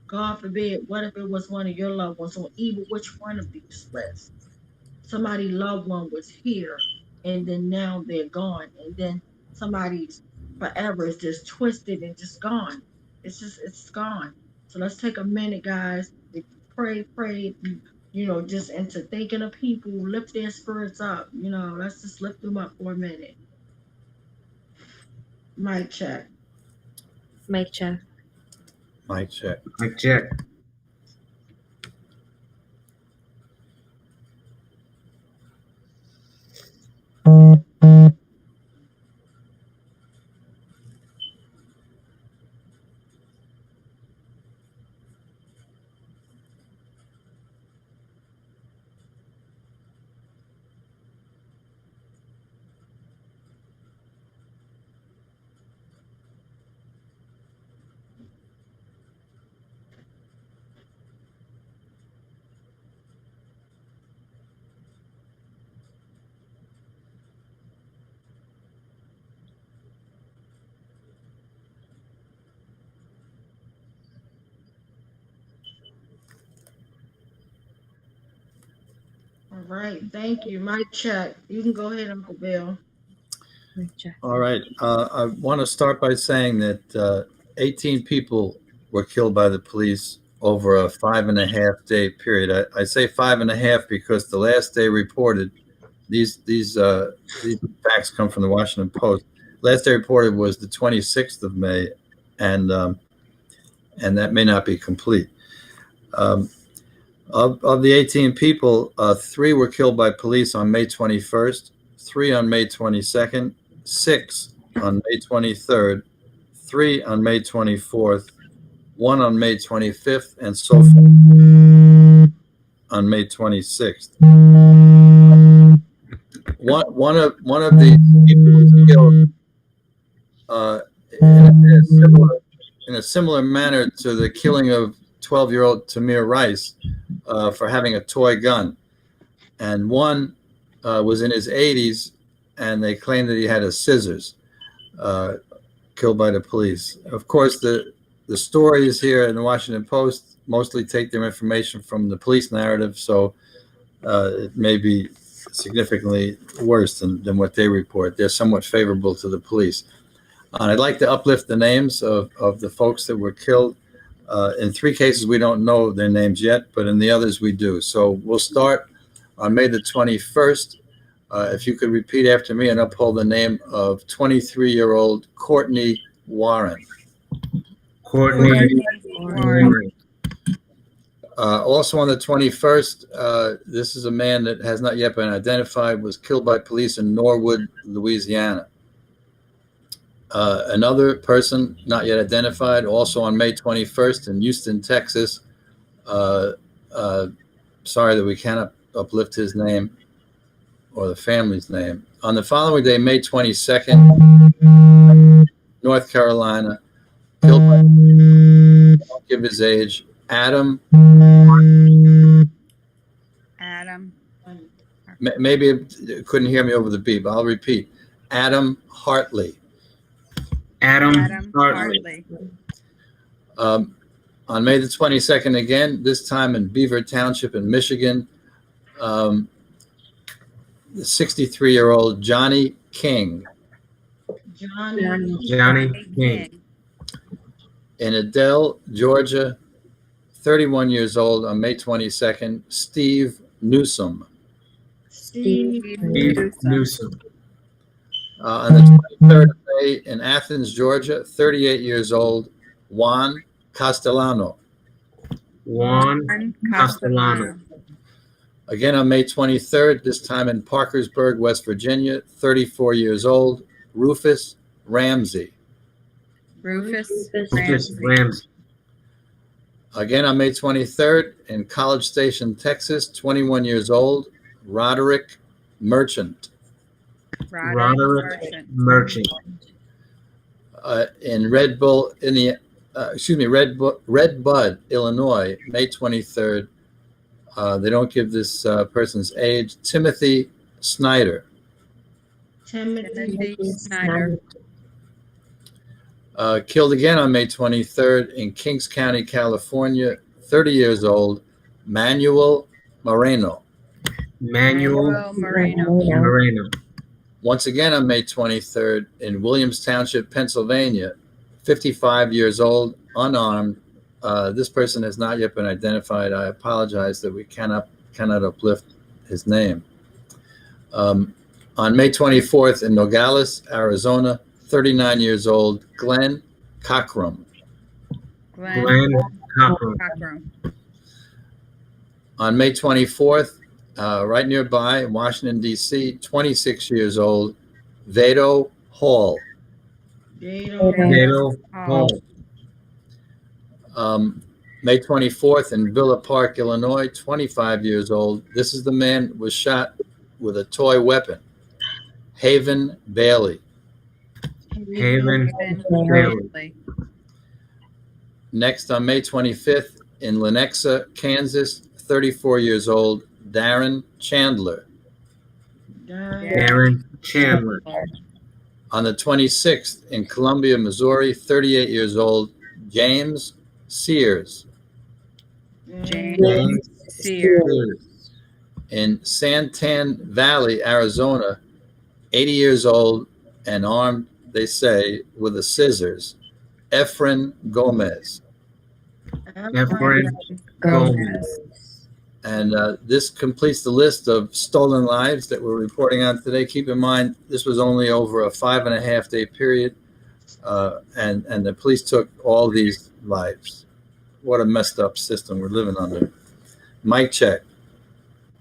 God forbid, what if it was one of your loved ones on either which one of these lists? Somebody loved one was here and then now they're gone. And then somebody's forever is just twisted and just gone. It's gone. So let's take a minute, guys, to pray, you know, just into thinking of people, lift their spirits up. You know, let's just lift them up for a minute. Mic check. Mic check. Mic check. Mic check. All right, thank you. Mic check. You can go ahead, Uncle Bill. Mic check. All right. I want to start by saying that 18 people were killed by the police over a 5.5 day period. I say 5.5 because the last day reported, these facts come from the Washington Post. Last day reported was the 26th of May, and that may not be complete. Of the 18 people, 3 were killed by police on May 21st, 3 on May 22nd, 6 on May 23rd, 3 on May 24th, 1 on May 25th, and so forth on May 26th. One of the people was killed in a similar manner to the killing of 12-year-old Tamir Rice for having a toy gun. And one was in his 80s, and they claimed that he had a scissors, killed by the police. Of course, the stories here in the Washington Post mostly take their information from the police narrative, so it may be significantly worse than what they report. They're somewhat favorable to the police. And I'd like to uplift the names of the folks that were killed. In 3 cases, we don't know their names yet, but in the others, we do. So we'll start on May the 21st. If you could repeat after me and uphold the name of 23-year-old Courtney Warren. Courtney Warren. Also on the 21st, this is a man that has not yet been identified, was killed by police in Norwood, Louisiana. Another person not yet identified, also on May 21st in Houston, Texas. Sorry that we cannot uplift his name or the family's name. On the following day, May 22nd, North Carolina, killed by, I won't give his age, Adam. Adam. maybe it couldn't hear me over the beep. I'll repeat. Adam Hartley. Adam Adam Hartley. Hartley. On May the 22nd again, this time in Beaver Township in Michigan, the 63-year-old Johnny King. Johnny King. In Adele, Georgia, 31 years old on May 22nd, Steve Newsom. Steve. Steve Newsom. On the 23rd of May in Athens, Georgia, 38 years old, Juan Castellano. Juan Castellano. Again on May 23rd, this time in Parkersburg, West Virginia, 34 years old, Rufus Ramsey. Rufus Rufus Ramsey. Ramsey. Again on May 23rd in College Station, Texas, 21 years old, Roderick Merchant. Roderick Merchant. Merchant. In Red Bud, Illinois, May 23rd. They don't give this person's age. Timothy Snyder. Timothy Snyder. Killed again on May 23rd in Kings County, California, 30 years old, Manuel Moreno. Manuel Moreno. Moreno. Once again on May 23rd in Williams Township, Pennsylvania, 55 years old, unarmed. This person has not yet been identified. I apologize that we cannot uplift his name. On May 24th in Nogales, Arizona, 39 years old, Glenn Cockrum. Glenn Cockrum. On May 24th, right nearby, in Washington, D.C., 26 years old, Vado Hall. Vado Hall. May 24th in Villa Park, Illinois, 25 years old. This is the man who was shot with a toy weapon, Haven Bailey. Haven Bailey. Next on May 25th in Lenexa, Kansas, 34 years old, Darren Chandler. Darren Chandler. On the 26th in Columbia, Missouri, 38 years old, James Sears. James Sears. In Santan Valley, Arizona, 80 years old and armed, they say, with a scissors, Efren Gomez. Efren Gomez. And this completes the list of stolen lives that we're reporting on today. Keep in mind, this was only over a 5.5 day period, and the police took all these lives. What a messed up system we're living under. Mic check.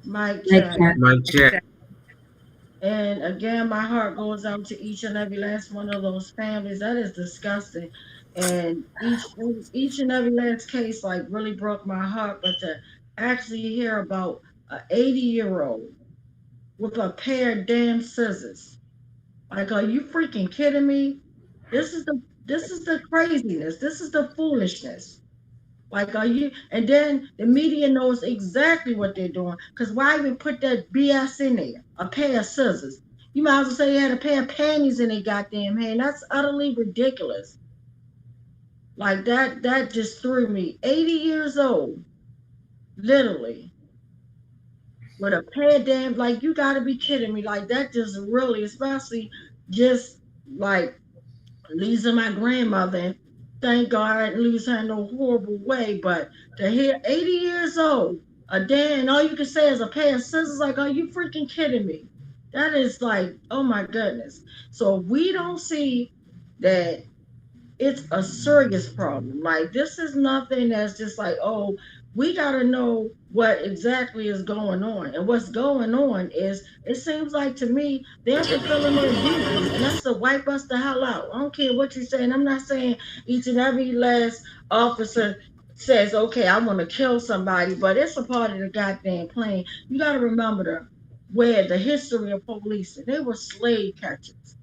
Mike check. Mike check. And again, my heart goes out to each and every last one of those families. That is disgusting. And each and every last case like really broke my heart. But to actually hear about an 80-year-old with a pair of damn scissors, like, are you freaking kidding me? This is the craziness. This is the foolishness. Like, are you? And then the media knows exactly what they're doing. Because why even put that BS in there? A pair of scissors. You might as well say they had a pair of panties in their goddamn hand. That's utterly ridiculous. Like, that just threw me. 80 years old, literally, with a pair of damn, like, you got to be kidding me. Like, that just really, especially just like losing my grandmother. And thank God I didn't lose her in no horrible way. But to hear 80 years old, a damn, and all you can say is a pair of scissors, like, are you freaking kidding me? That is like, oh my goodness. So we don't see that it's a serious problem. Like, this is nothing that's just like, oh, we got to know what exactly is going on. And what's going on is, it seems like to me, they're fulfilling their duties, and that's to wipe us the hell out. I don't care what you're saying. I'm not saying each and every last officer says, okay, I want to kill somebody, but it's a part of the goddamn plan. You got to remember the history of police. They were slave catchers,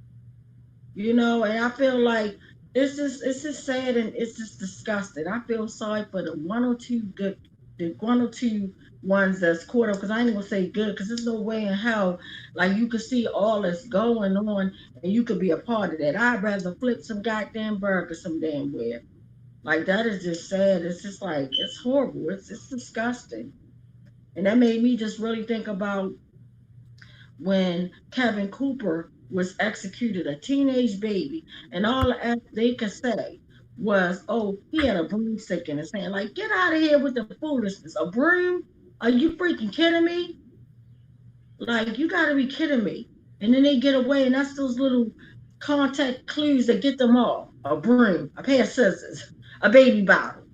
and I feel like it's just sad, and it's just disgusting. I feel sorry for the one or two good the one or two ones that's caught up, because I ain't gonna say good, because there's no way in hell like you could see all that's going on and you could be a part of that. I'd rather flip some goddamn burger some damn where. Like that is just sad. It's just like it's horrible. It's disgusting. And that made me just really think about when Kevin Cooper was executed, a teenage baby, and all they could say was, "Oh, he had a broomstick in his hand." Like, get out of here with the foolishness. A broom? Are you freaking kidding me? Like, you got to be kidding me. And then they get away, and that's those little contact clues that get them all. A broom, a pair of scissors, a baby bottle,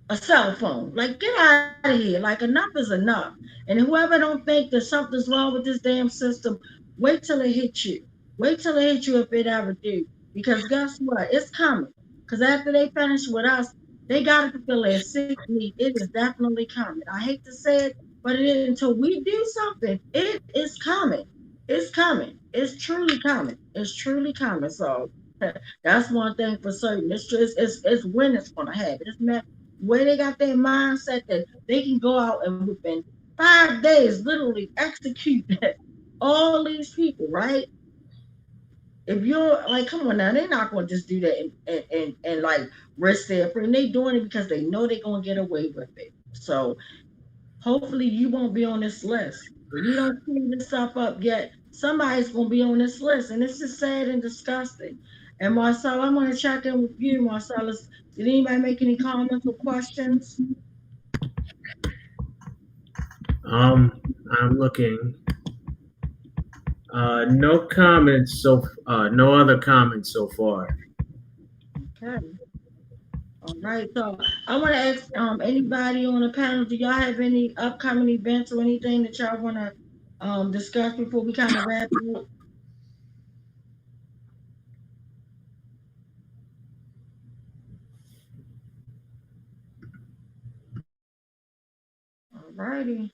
a cell phone. Like, get out of here. Like, enough is enough. And whoever don't think that something's wrong with this damn system, wait till it hits you. Wait till it hits you if it ever do. Because guess what? It's coming. Because after they finish with us, they got to fulfill their sick need. It is definitely coming. I hate to say it, but it is, until we do something, it is coming. It's coming. It's truly coming. It's truly coming. So that's one thing for certain. It's when it's going to happen. It's not where they got their mindset that they can go out and within 5 days literally execute all these people, right? If you're like, come on now, they're not going to just do that and like risk their freedom. They doing it because they know they're going to get away with it. So hopefully you won't be on this list. If you don't clean this stuff up yet, somebody's going to be on this list. And it's just sad and disgusting. And Marcel, I'm going to check in with you, Marcellus. Did anybody make any comments or questions? I'm looking. No comments no other comments so far. Okay. All right. So I want to ask anybody on the panel, do y'all have any upcoming events or anything that y'all want to discuss before we kind of wrap it up? All righty.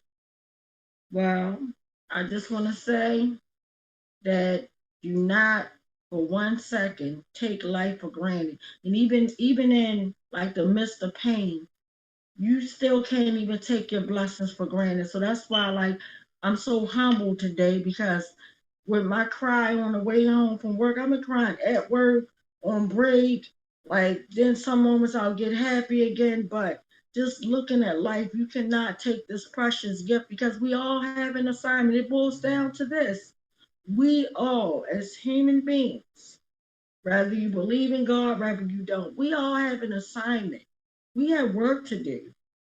Well, I just want to say that do not for 1 second take life for granted. And even in like the midst of pain, you still can't even take your blessings for granted. So that's why like I'm so humbled today, because with my cry on the way home from work, I've been crying at work, on break. Like then some moments I'll get happy again, but just looking at life, you cannot take this precious gift, because we all have an assignment. It boils down to this. We all, as human beings, whether you believe in God, whether you don't, we all have an assignment. We have work to do.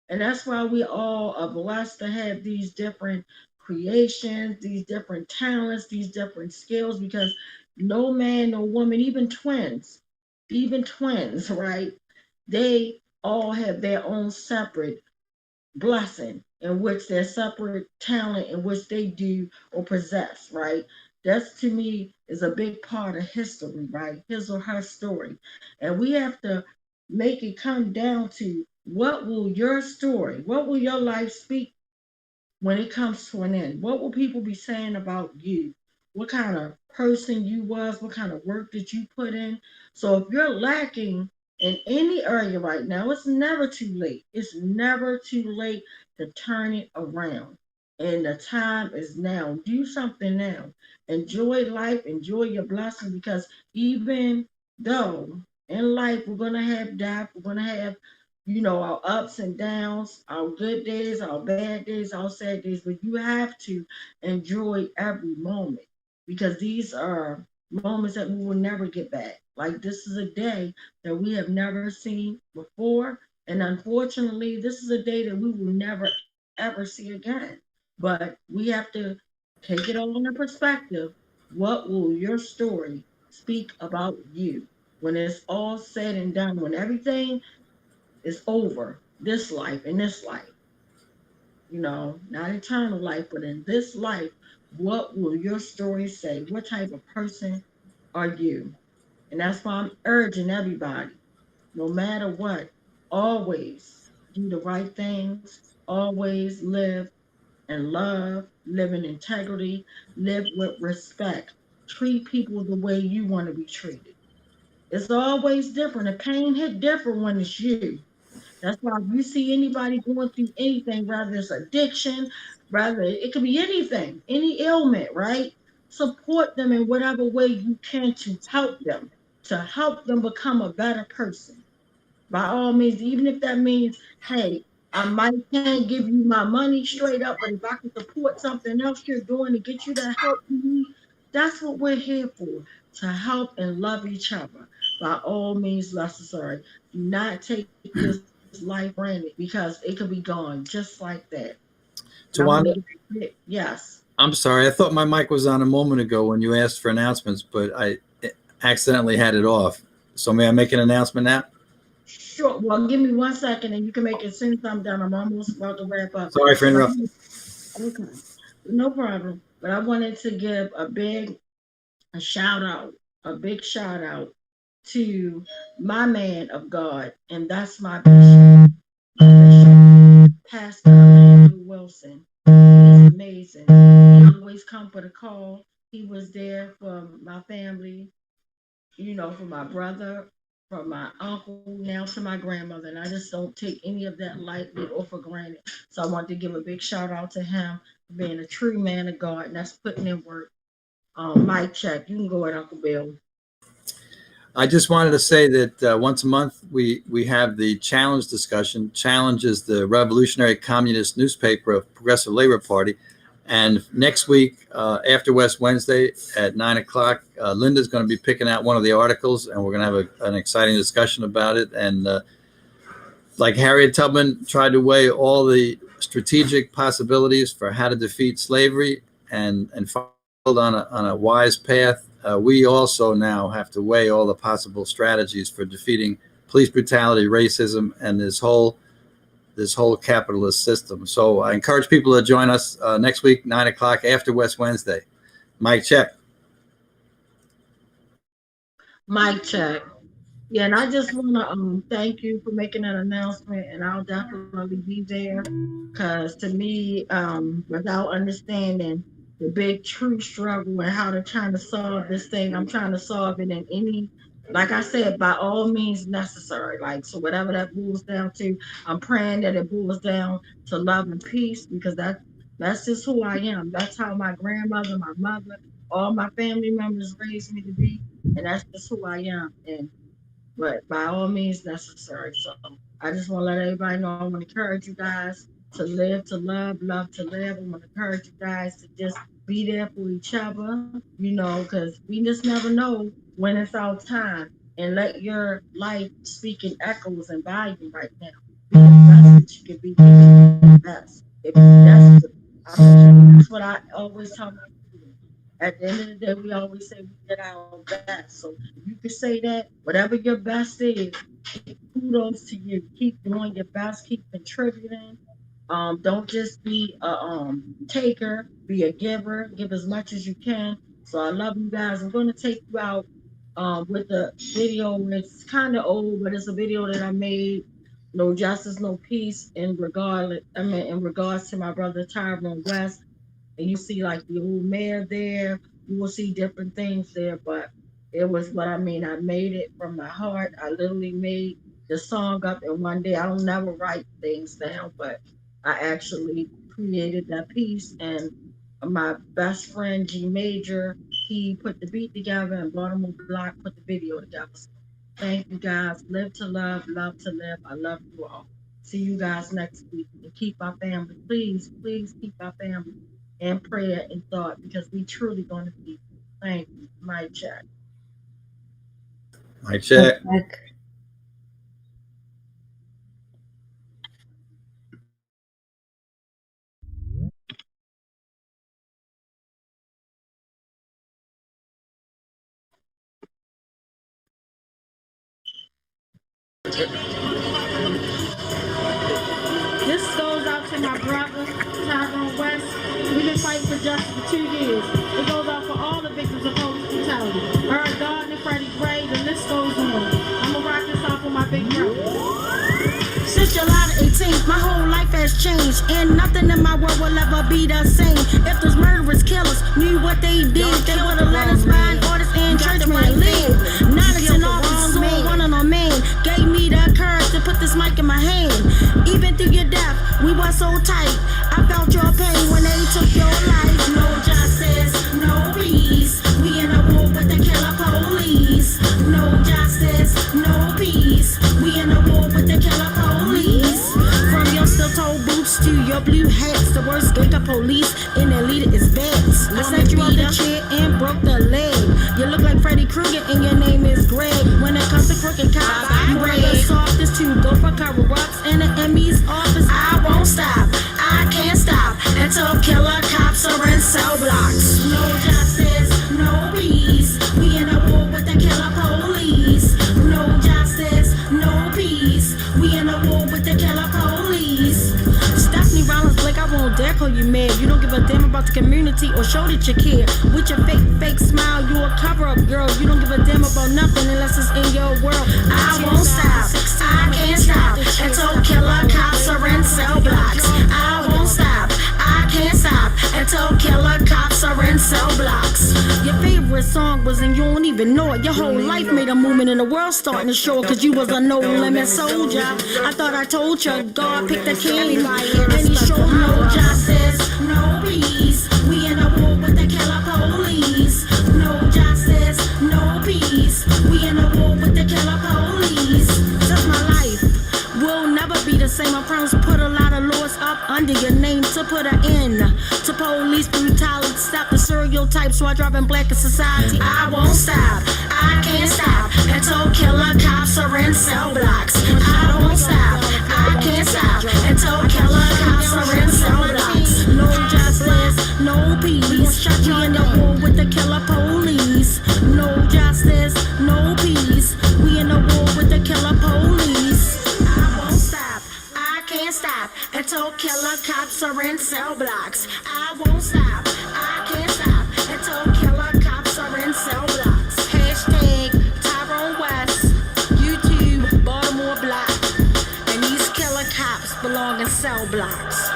And that's why we all are blessed to have these different creations, these different talents, these different skills, because no man, no woman, even twins, right? They all have their own separate blessing in which their separate talent in which they do or possess, right? That's to me is a big part of history, right? His or her story. And we have to make it come down to what will your story, what will your life speak when it comes to an end? What will people be saying about you? What kind of person you was? What kind of work did you put in? So if you're lacking in any area right now, it's never too late. It's never too late to turn it around. And the time is now. Do something now. Enjoy life, enjoy your blessing, because even though in life we're going to have death, we're going to have our ups and downs, our good days, our bad days, our sad days, but you have to enjoy every moment, because these are moments that we will never get back. Like this is a day that we have never seen before. And unfortunately, this is a day that we will never, ever see again. But we have to take it all into perspective. What will your story speak about you when it's all said and done, when everything is over, this life, in this life, not eternal life, but in this life, what will your story say? What type of person are you? And that's why I'm urging everybody, no matter what, always do the right things, always live in love, live in integrity, live with respect, treat people the way you want to be treated. It's always different. The pain hit different when it's you. That's why if you see anybody going through anything, whether it's addiction, rather it could be anything, any ailment, right? Support them in whatever way you can to help them become a better person. By all means, even if that means, hey, I might can't give you my money straight up, but if I can support something else you're doing to get you the help you need, that's what we're here for, to help and love each other. By all means necessary. Do not take this life granted because it could be gone just like that. Tawanda, Yes. I'm sorry. I thought my mic was on a moment ago when you asked for announcements, but I accidentally had it off. So may I make an announcement now? Sure. Well, give me 1 second and you can make it as soon as I'm done. I'm almost about to wrap up. Sorry for interrupting. Okay. No problem. But I wanted to give a big shout out to my man of God, and that's my bishop, Pastor Andrew Wilson. He's amazing. He always come for the call. He was there for my family, for my brother, from my uncle, now to my grandmother, and I just don't take any of that lightly or for granted. So I want to give a big shout out to him for being a true man of God, and that's putting in work. Mic check. You can go at Uncle Bill. I just wanted to say that once a month we have the Challenge discussion. Challenge is the revolutionary communist newspaper of Progressive Labor Party. And next week, after West Wednesday at 9 o'clock, Linda's going to be picking out one of the articles, and we're going to have an exciting discussion about it. And like Harriet Tubman tried to weigh all the strategic possibilities for how to defeat slavery and followed on a wise path, we also now have to weigh all the possible strategies for defeating police brutality, racism, and this whole capitalist system. So I encourage people to join us next week, 9 o'clock after West Wednesday. Mic check. Mic check. Yeah, and I just want to thank you for making that announcement, and I'll definitely be there because to me, without understanding the big true struggle and how they're trying to solve this thing, I'm trying to solve it in any, like I said, by all means necessary. Like, so whatever that boils down to, I'm praying that it boils down to love and peace because that's just who I am. That's how my grandmother, my mother, all my family members raised me to be, and that's just who I am. But by all means necessary. So I just want to let everybody know I want to encourage you guys to live, to love to live. I want to encourage you guys to just be there for each other, because we just never know when it's our time. And let your life speak in echoes and volume right now. Be the best that you can be. The best. That's what I always tell my people. At the end of the day, we always say we did our best. So if you can say that, whatever your best is, kudos to you. Keep doing your best. Keep contributing. Don't just be a taker, be a giver. Give as much as you can. So I love you guys. I'm going to take you out with the video. It's kind of old, but it's a video that I made. No justice, no peace. In regards to my brother Tyrone West. And you see like the old mayor there. You will see different things there, but it was what I mean. I made it from my heart. I literally made the song up in one day. I don't never write things down, but I actually created that piece, and my best friend G Major, he put the beat together, and Baltimore Block put the video together. So thank you guys. Live to love to live. I love you all. See you guys next week, and keep our family. Please keep our family in prayer and thought because we truly going to be. Thank you. Mic check. Mic check. This goes out to my brother, Tyrone West. We've been fighting for justice for 2 years. It goes out for all the victims of police brutality. Eric Gardner, Freddie Gray, the list goes on. I'm going to rock this out for my big brother. Since July the 18th, my whole life has changed, and nothing in my world will ever be the same. If those murderous killers knew what they did, they would have let us find orders and churchmen live. Knowledge and all the soul, running on man, gave me the courage to put this mic in my hand. wear blue hats. The worst gangster police in their leader is bats. I sent you off the chair and broke the leg. You look like Freddy Krueger and your name is Greg. When it comes to crooked cops, you are the softest to go for cover-ups in the ME's office. I won't stop, I can't stop until killer cops are in cell blocks. No justice, no peace. We in a war with the killer police. No justice, no peace. We in a war with the killer police. Stephanie Rollins Blake, I won't dare call you mad. You don't give a damn about the community or show that you care. With your fake smile, you a cover-up girl. You don't give a damn about nothing unless it's in your world. I won't stop, I can't stop until killer cops are in cell blocks. I won't stop, I can't stop until killer cops are in cell blocks. Your favorite song was and you don't even know it. Your whole life made a movement and the world starting to show it, cause you was a no-limit soldier. I thought I told you, God picked the king and he showed no justice, no peace. We in a war with the killer police. No justice, no peace. We in a war with the killer police. That's my life. We'll never be the same. I promise put a lot of laws up under your name to put an end to police brutality. Stop the stereotypes so I drive in black in society. I won't stop, I can't stop until killer cops are in cell blocks. I won't stop, I can't stop until killer cops are in cell blocks. No justice, no peace. We in the war with the killer police. No justice, no peace. We in the war with the killer police. I won't stop, I can't stop until killer cops are in cell blocks. I won't stop, I can't stop until killer cops are in cell blocks. Hashtag Tyrone West, YouTube, Baltimore Block. And these killer cops belong in cell blocks.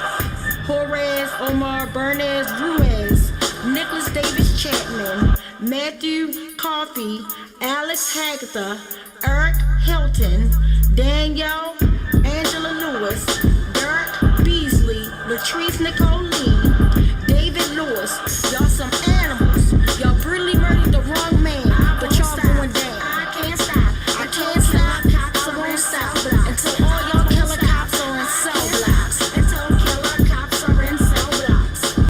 Horace, Omar, Bernes, Ruiz, Nicholas Davis Chapman, Matthew Coffey, Alex Hagatha, Eric Hilton, Danielle, Angela Lewis, Derek Beasley, Latrice Nicoline, David Lewis. Y'all some animals. Y'all brutally murdered the wrong man, but y'all going down. I can't stop. I can't stop. I won't stop until all y'all